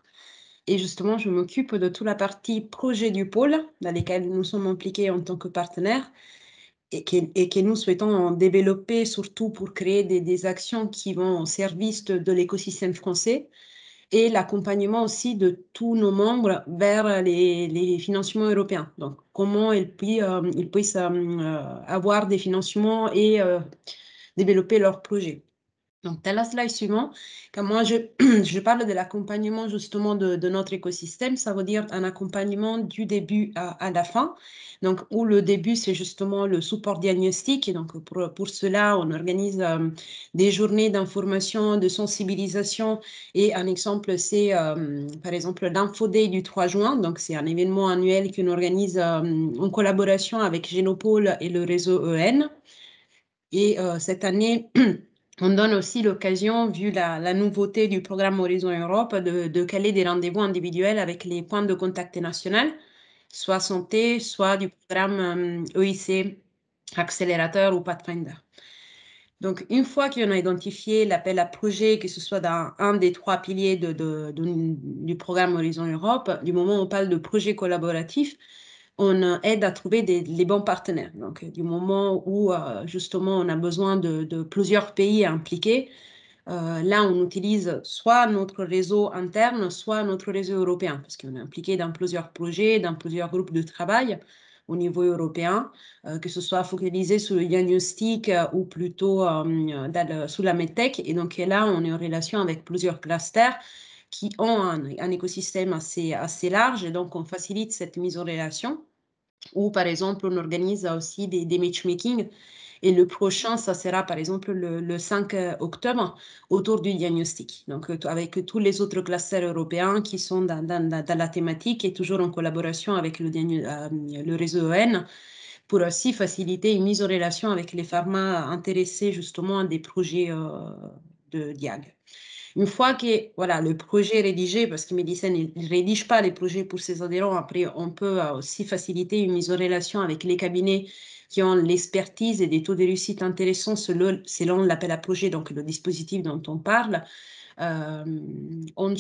Et justement, je m'occupe de toute la partie projet du pôle, dans lesquels nous sommes impliqués en tant que partenaires et que nous souhaitons développer surtout pour créer des actions qui vont au service de l'écosystème français et l'accompagnement aussi de tous nos membres vers les financements européens. Donc, comment ils puissent avoir des financements et développer leurs projets. Donc, dans la slide suivante, quand moi je parle de l'accompagnement justement de notre écosystème, ça veut dire un accompagnement du début à la fin. Donc, où le début, c'est justement le support diagnostique. Et donc, pour cela, on organise des journées d'information, de sensibilisation. Et un exemple, c'est par exemple l'Info Day du 3 juin. Donc, c'est un événement annuel qu'on organise en collaboration avec Génopole et le réseau EN. Et cette année, on donne aussi l'occasion, vu la nouveauté du programme Horizon Europe, de caler des rendez-vous individuels avec les points de contact nationaux, soit santé, soit du programme EIC, accélérateur ou Pathfinder. Donc, une fois qu'on a identifié l'appel à projet, que ce soit dans un des 3 piliers du programme Horizon Europe, du moment où on parle de projet collaboratif, on aide à trouver les bons partenaires. Donc, du moment où, justement, on a besoin de plusieurs pays impliqués, là, on utilise soit notre réseau interne, soit notre réseau européen, parce qu'on est impliqué dans plusieurs projets, dans plusieurs groupes de travail au niveau européen, que ce soit focalisé sur le diagnostic ou plutôt sous la medtech. Et donc là, on est en relation avec plusieurs clusters qui ont un écosystème assez large, et donc on facilite cette mise en relation. Ou par exemple, on organise aussi des matchmaking. Et le prochain, ça sera par exemple le 5 octobre autour du diagnostic. Donc, avec tous les autres clusters européens qui sont dans la thématique et toujours en collaboration avec le réseau EN pour aussi faciliter une mise en relation avec les pharma intéressés justement à des projets de diag. Une fois que voilà, le projet est rédigé, parce que Medicine ne rédige pas les projets pour ses adhérents, après on peut aussi faciliter une mise en relation avec les cabinets qui ont l'expertise et des taux de réussite intéressants selon l'appel à projet, donc le dispositif dont on parle. On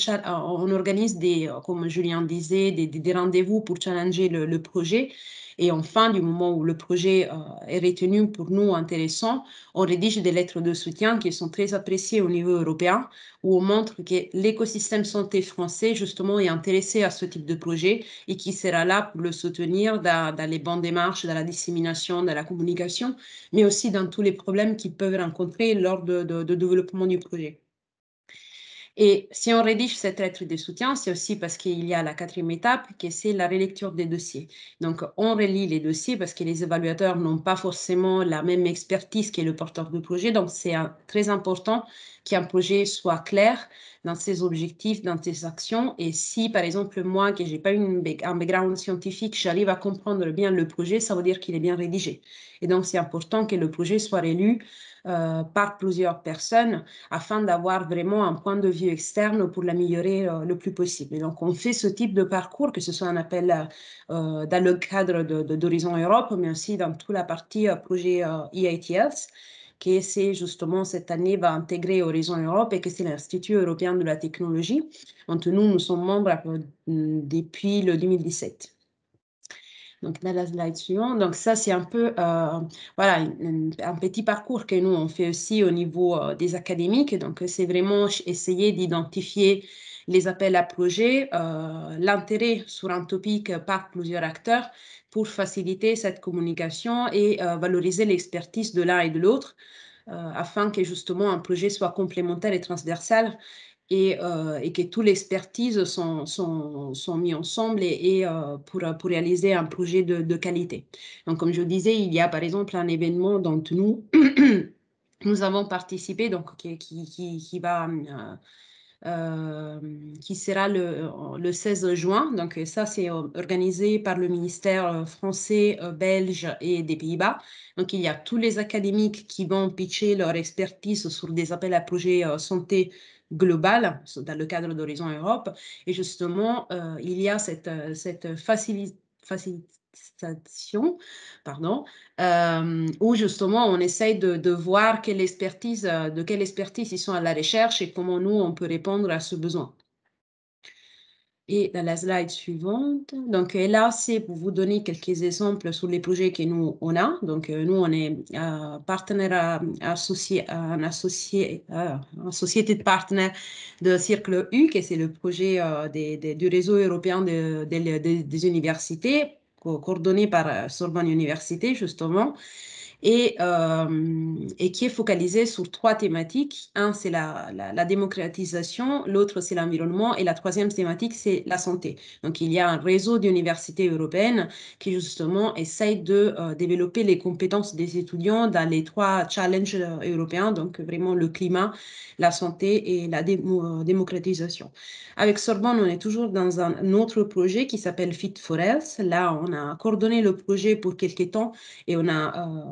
organise comme Julien disait, des rendez-vous pour challenger le projet. Et enfin, du moment où le projet est retenu pour nous intéressant, on rédige des lettres de soutien qui sont très appréciées au niveau européen, où on montre que l'écosystème santé français, justement, est intéressé à ce type de projet et qui sera là pour le soutenir dans les bonnes démarches, dans la dissémination, dans la communication, mais aussi dans tous les problèmes qu'ils peuvent rencontrer lors de développement du projet. Et si on rédige cette lettre de soutien, c'est aussi parce qu'il y a la 4e étape, qui c'est la relecture des dossiers. Donc, on relit les dossiers parce que les évaluateurs n'ont pas forcément la même expertise que le porteur de projet. Donc, c'est très important qu'un projet soit clair dans ses objectifs, dans ses actions. Et si, par exemple, moi, que je n'ai pas un background scientifique, j'arrive à comprendre bien le projet, ça veut dire qu'il est bien rédigé. Et donc, c'est important que le projet soit relu par plusieurs personnes afin d'avoir vraiment un point de vue externe pour l'améliorer le plus possible. Et donc, on fait ce type de parcours, que ce soit un appel dans le cadre d'Horizon Europe, mais aussi dans toute la partie projet EITLs, qui c'est justement cette année va intégrer Horizon Europe et que c'est l'Institut européen de la technologie, dont nous sommes membres depuis le 2017. Donc, dans la slide suivante, donc ça, c'est un peu voilà, un petit parcours que nous, on fait aussi au niveau des académiques. Donc, c'est vraiment essayer d'identifier les appels à projets, l'intérêt sur un topic par plusieurs acteurs pour faciliter cette communication et valoriser l'expertise de l'un et de l'autre afin que justement un projet soit complémentaire et transversal et que toutes les expertises sont mises ensemble et pour réaliser un projet de qualité. Donc, comme je disais, il y a par exemple un événement dont nous avons participé, donc qui sera le 16 juin. Donc, ça, c'est organisé par le ministère français, belge et des Pays-Bas. Donc, il y a tous les académiques qui vont pitcher leur expertise sur des appels à projets santé global dans le cadre d'Horizon Europe. Et justement, il y a cette facilitation, pardon, où justement on essaye de voir de quelle expertise ils sont à la recherche et comment nous, on peut répondre à ce besoin. Et dans la slide suivante, donc là, c'est pour vous donner quelques exemples sur les projets que nous, on a. Donc, nous, on est partenaire associé, en société de partenaires de Cercle U, qui c'est le projet du réseau européen des universités, coordonné par Sorbonne Université, justement. Et qui est focalisé sur 3 thématiques. Un, c'est la démocratisation, l'autre, c'est l'environnement, et la troisième thématique, c'est la santé. Donc, il y a un réseau d'universités européennes qui, justement, essaye de développer les compétences des étudiants dans les 3 challenges européens, donc vraiment le climat, la santé et la démocratisation. Avec Sorbonne, on est toujours dans un autre projet qui s'appelle Fit for Health. Là, on a coordonné le projet pour quelques temps et on a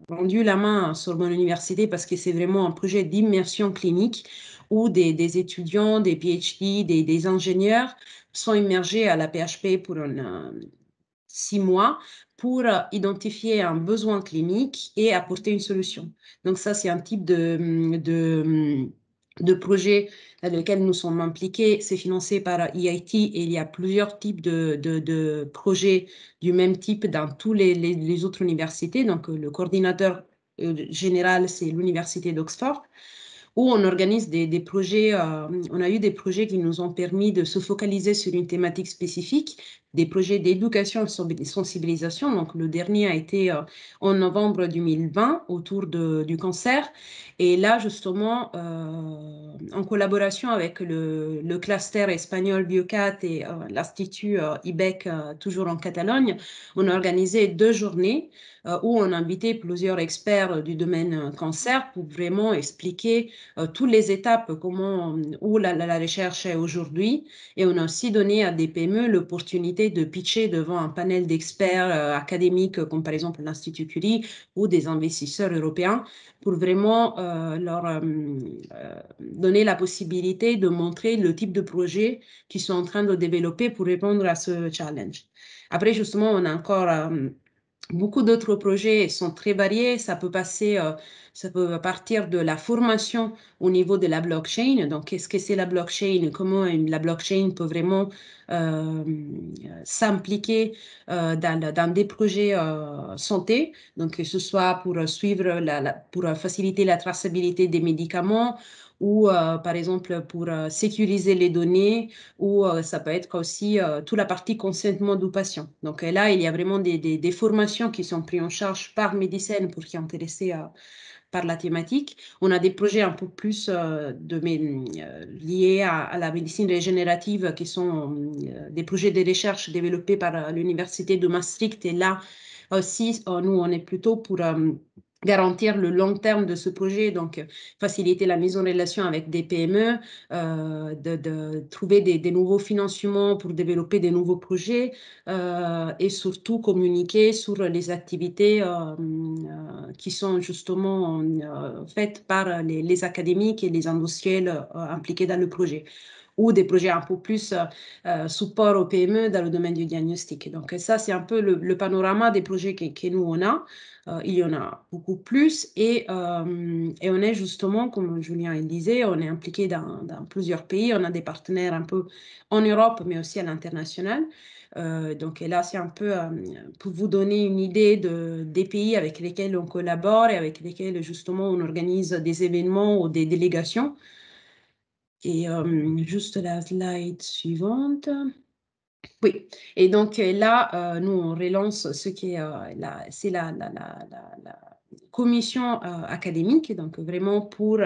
rendu la main à Sorbonne Université parce que c'est vraiment un projet d'immersion clinique où des étudiants, des PhD, des ingénieurs sont immergés à la PHP pour 6 mois pour identifier un besoin clinique et apporter une solution. Donc ça, c'est un type de projet dans lequel nous sommes impliqués. C'est financé par EIT et il y a plusieurs types de projets du même type dans toutes les autres universités. Donc, le coordinateur général, c'est l'université d'Oxford, où on organise des projets. On a eu des projets qui nous ont permis de se focaliser sur une thématique spécifique, des projets d'éducation et de sensibilisation. Donc, le dernier a été en novembre 2020 autour du cancer. Et là, justement, en collaboration avec le cluster espagnol Biocat et l'Institut IBEC, toujours en Catalogne, on a organisé 2 journées où on a invité plusieurs experts du domaine cancer pour vraiment expliquer toutes les étapes, où la recherche est aujourd'hui. Et on a aussi donné à des PME l'opportunité de pitcher devant un panel d'experts académiques, comme par exemple l'Institut Curie ou des investisseurs européens, pour vraiment leur donner la possibilité de montrer le type de projet qu'ils sont en train de développer pour répondre à ce challenge. Après, justement, on a encore beaucoup d'autres projets sont très variés. Ça peut partir de la formation au niveau de la blockchain. Donc, qu'est-ce que c'est la blockchain? Comment la blockchain peut vraiment s'impliquer dans des projets santé. Donc, que ce soit pour suivre, pour faciliter la traçabilité des médicaments ou, par exemple, pour sécuriser les données, ou ça peut être aussi toute la partie consentement du patient. Donc là, il y a vraiment des formations qui sont prises en charge par Medicine pour qui est intéressé par la thématique. On a des projets un peu plus liés à la médecine régénérative qui sont des projets de recherche développés par l'Université de Maastricht. Et là aussi, nous, on est plutôt pour garantir le long terme de ce projet, donc faciliter la mise en relation avec des PME, de trouver des nouveaux financements pour développer des nouveaux projets et surtout communiquer sur les activités qui sont justement faites par les académiques et les industriels impliqués dans le projet, ou des projets un peu plus support aux PME dans le domaine du diagnostic. Donc ça, c'est un peu le panorama des projets que nous, on a. Il y en a beaucoup plus et on est justement, comme Julien le disait, on est impliqué dans plusieurs pays. On a des partenaires un peu en Europe, mais aussi à l'international. Donc là, c'est un peu pour vous donner une idée des pays avec lesquels on collabore et avec lesquels justement on organise des événements ou des délégations. Et juste la slide suivante. Oui, et donc là, nous, on relance ce qui est, c'est la commission académique, donc vraiment pour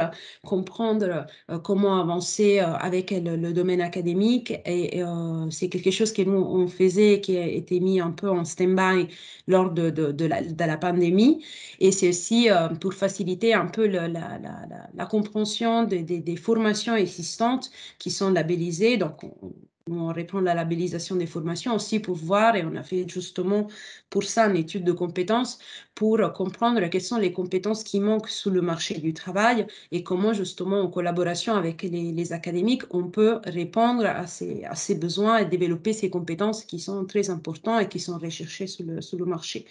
comprendre comment avancer avec le domaine académique. Et c'est quelque chose que nous, on faisait, qui a été mis un peu en stand-by lors de la pandémie. Et c'est aussi pour faciliter un peu la compréhension des formations existantes qui sont labellisées. Donc, on répond à la labellisation des formations aussi pour voir, et on a fait justement pour ça une étude de compétences pour comprendre quelles sont les compétences qui manquent sur le marché du travail et comment justement en collaboration avec les académiques, on peut répondre à ces besoins et développer ces compétences qui sont très importantes et qui sont recherchées sur le marché.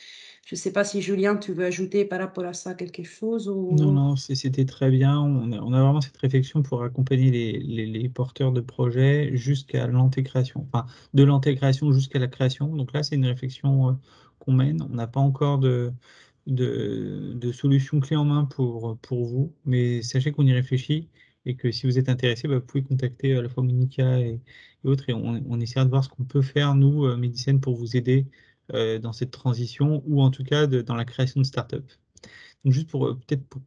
Je ne sais pas si Julien, tu veux ajouter par rapport à ça quelque chose ou... Non, non, c'était très bien. On a vraiment cette réflexion pour accompagner les porteurs de projets jusqu'à l'intégration, enfin, de l'intégration jusqu'à la création. Donc là, c'est une réflexion qu'on mène. On n'a pas encore de solution clé en main pour vous, mais sachez qu'on y réfléchit et que si vous êtes intéressé, bah, vous pouvez contacter à la fois Monica et autres et on essaiera de voir ce qu'on peut faire, nous, Medicine, pour vous aider dans cette transition ou en tout cas dans la création de start-up. Donc juste pour peut-être pour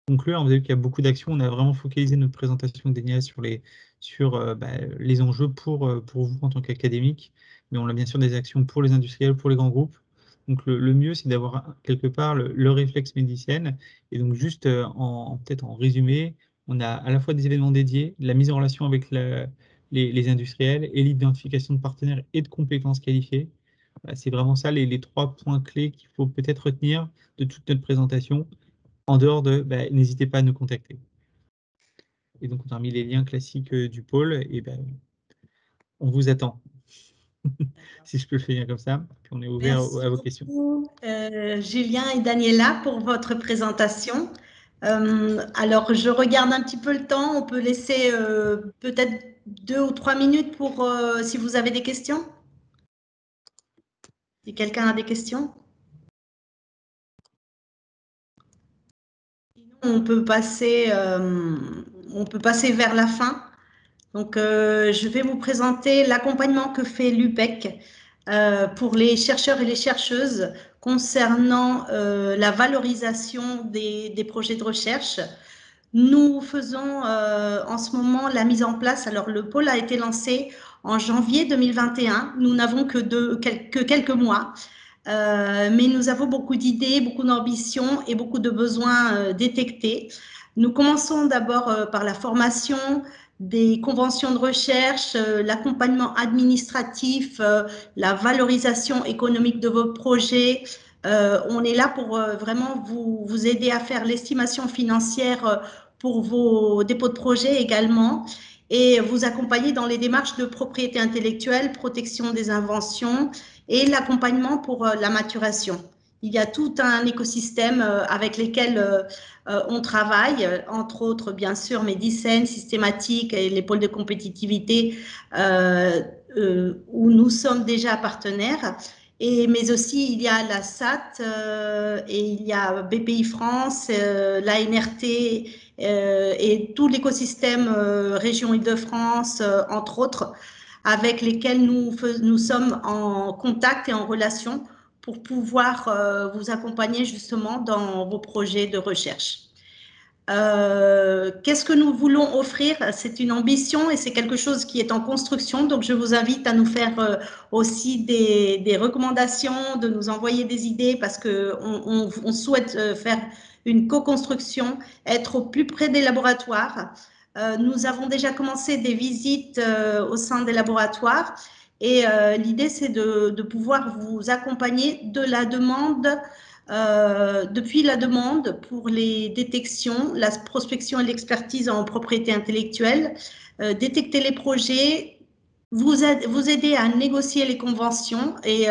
conclure, vous avez vu qu'il y a beaucoup d'actions. On a vraiment focalisé notre présentation d'ENIA sur les enjeux pour vous en tant qu'académique, mais on a bien sûr des actions pour les industriels, pour les grands groupes. Donc le mieux, c'est d'avoir quelque part le réflexe médicienne. Et donc juste peut-être en résumé, on a à la fois des événements dédiés, la mise en relation avec les industriels et l'identification de partenaires et de compétences qualifiées. C'est vraiment ça les 3 points clés qu'il faut peut-être retenir de toute notre présentation. En dehors de, n'hésitez pas à nous contacter. Et donc, on a mis les liens classiques du pôle et on vous attend. Si je peux le faire comme ça. Puis on est ouvert à vos questions. Julien et Daniela, pour votre présentation. Alors, je regarde un petit peu le temps. On peut laisser peut-être 2 ou 3 minutes pour si vous avez des questions. Si quelqu'un a des questions. On peut passer vers la fin. Donc, je vais vous présenter l'accompagnement que fait l'UPEC pour les chercheurs et les chercheuses concernant la valorisation des projets de recherche. Nous faisons en ce moment la mise en place. Alors, le pôle a été lancé en janvier 2021. Nous n'avons que quelques mois. Mais nous avons beaucoup d'idées, beaucoup d'ambitions et beaucoup de besoins détectés. Nous commençons d'abord par la formation des conventions de recherche, l'accompagnement administratif, la valorisation économique de vos projets. On est là pour vraiment vous aider à faire l'estimation financière pour vos dépôts de projets également et vous accompagner dans les démarches de propriété intellectuelle, protection des inventions, et l'accompagnement pour la maturation. Il y a tout un écosystème avec lesquels on travaille, entre autres, bien sûr, Medicine, Systématique et les pôles de compétitivité où nous sommes déjà partenaires. Mais aussi, il y a la SAT et il y a BPI France, l'ANRT et tout l'écosystème région Île-de-France, entre autres, avec lesquels nous sommes en contact et en relation pour pouvoir vous accompagner justement dans vos projets de recherche. Qu'est-ce que nous voulons offrir? C'est une ambition et c'est quelque chose qui est en construction, donc je vous invite à nous faire aussi des recommandations, de nous envoyer des idées parce qu'on souhaite faire une co-construction, être au plus près des laboratoires. Nous avons déjà commencé des visites au sein des laboratoires et l'idée, c'est de pouvoir vous accompagner de la demande, depuis la demande pour les détections, la prospection et l'expertise en propriété intellectuelle, détecter les projets, vous aider à négocier les conventions et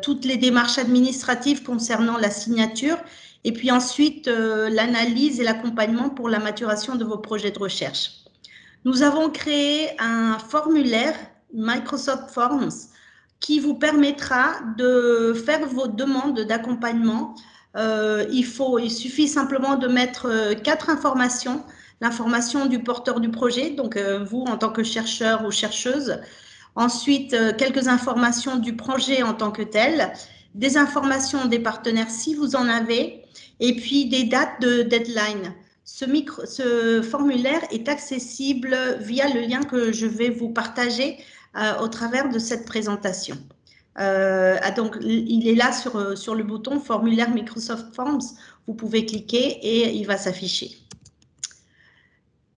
toutes les démarches administratives concernant la signature, et puis ensuite l'analyse et l'accompagnement pour la maturation de vos projets de recherche. Nous avons créé un formulaire Microsoft Forms qui vous permettra de faire vos demandes d'accompagnement. Il suffit simplement de mettre 4 informations. L'information du porteur du projet, donc vous en tant que chercheur ou chercheuse. Ensuite, quelques informations du projet en tant que tel, des informations des partenaires si vous en avez, et puis des dates de deadline. Ce formulaire est accessible via le lien que je vais vous partager au travers de cette présentation. Donc, il est là sur le bouton formulaire Microsoft Forms. Vous pouvez cliquer et il va s'afficher.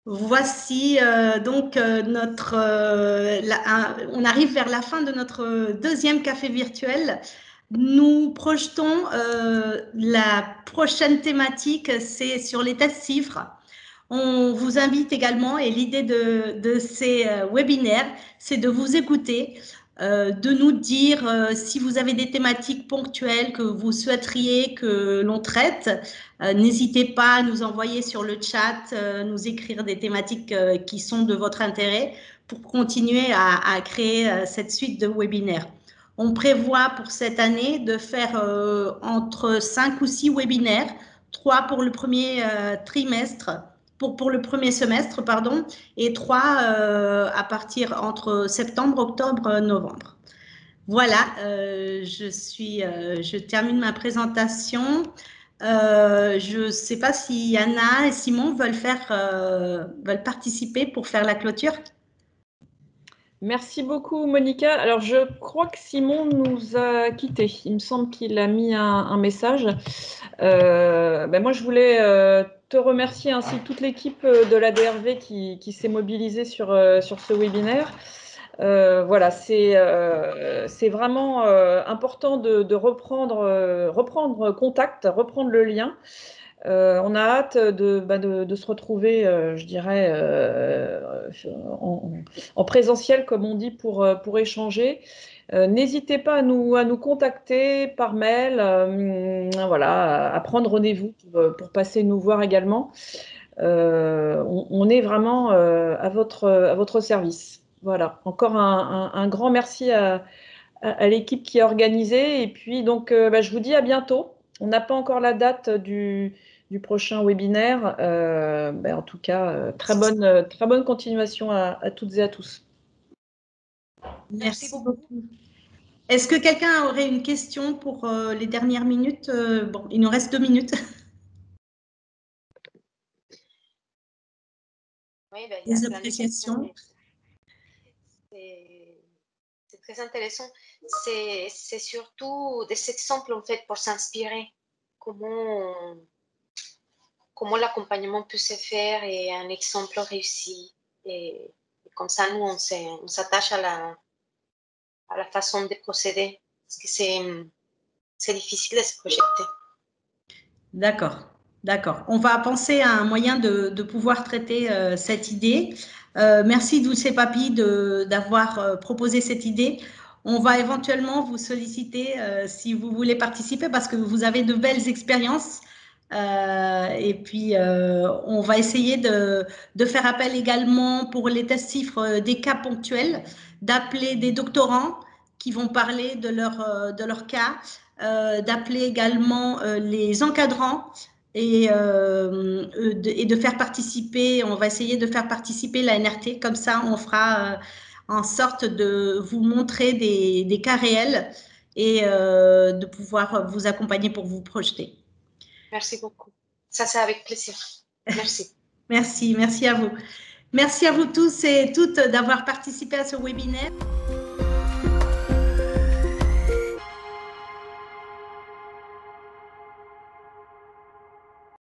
Voici donc on arrive vers la fin de notre deuxième café virtuel. Nous projetons la prochaine thématique, c'est sur les tests CIFRE. On vous invite également, et l'idée de ces webinaires, c'est de vous écouter de nous dire si vous avez des thématiques ponctuelles que vous souhaiteriez que l'on traite. N'hésitez pas à nous envoyer sur le chat, nous écrire des thématiques qui sont de votre intérêt pour continuer à créer cette suite de webinaires. On prévoit pour cette année de faire entre 5 ou 6 webinaires, 3 pour le premier trimestre, pour le premier semestre, pardon, et 3 à partir entre septembre, octobre, novembre. Voilà, je termine ma présentation. Je ne sais pas si Yana et Simon veulent participer pour faire la clôture. Merci beaucoup, Monica. Alors, je crois que Simon nous a quittés. Il me semble qu'il a mis un message. Moi, je voulais te remercier ainsi que toute l'équipe de la DRV qui s'est mobilisée sur ce webinaire. Voilà, c'est vraiment important de reprendre contact, reprendre le lien. On a hâte de se retrouver, je dirais, en présentiel, comme on dit, pour échanger. N'hésitez pas à nous contacter par mail, voilà, à prendre rendez-vous pour passer nous voir également. On est vraiment à votre service. Voilà, encore un grand merci à l'équipe qui a organisé. Et puis, donc, je vous dis à bientôt. On n'a pas encore la date du prochain webinaire. En tout cas, très bonne continuation à toutes et à tous. Merci beaucoup. Est-ce que quelqu'un aurait une question pour les dernières minutes? Bon, il nous reste 2 minutes. Oui, ben, Des appréciations. C'est très intéressant. C'est surtout des exemples en fait pour s'inspirer. Comment l'accompagnement peut se faire et un exemple réussi. Et comme ça, nous, on s'attache à la façon de procéder. Parce que c'est difficile de se projeter. D'accord, d'accord. On va penser à un moyen de pouvoir traiter cette idée. Merci Dulce Papi d'avoir proposé cette idée. On va éventuellement vous solliciter si vous voulez participer parce que vous avez de belles expériences. Et puis, on va essayer de faire appel également pour les tests chiffres des cas ponctuels, d'appeler des doctorants qui vont parler de leur cas, d'appeler également les encadrants et de faire participer, on va essayer de faire participer la NRT, comme ça on fera en sorte de vous montrer des cas réels et de pouvoir vous accompagner pour vous projeter. Merci beaucoup. Ça, c'est avec plaisir. Merci. Merci à vous. Merci à vous tous et toutes d'avoir participé à ce webinaire.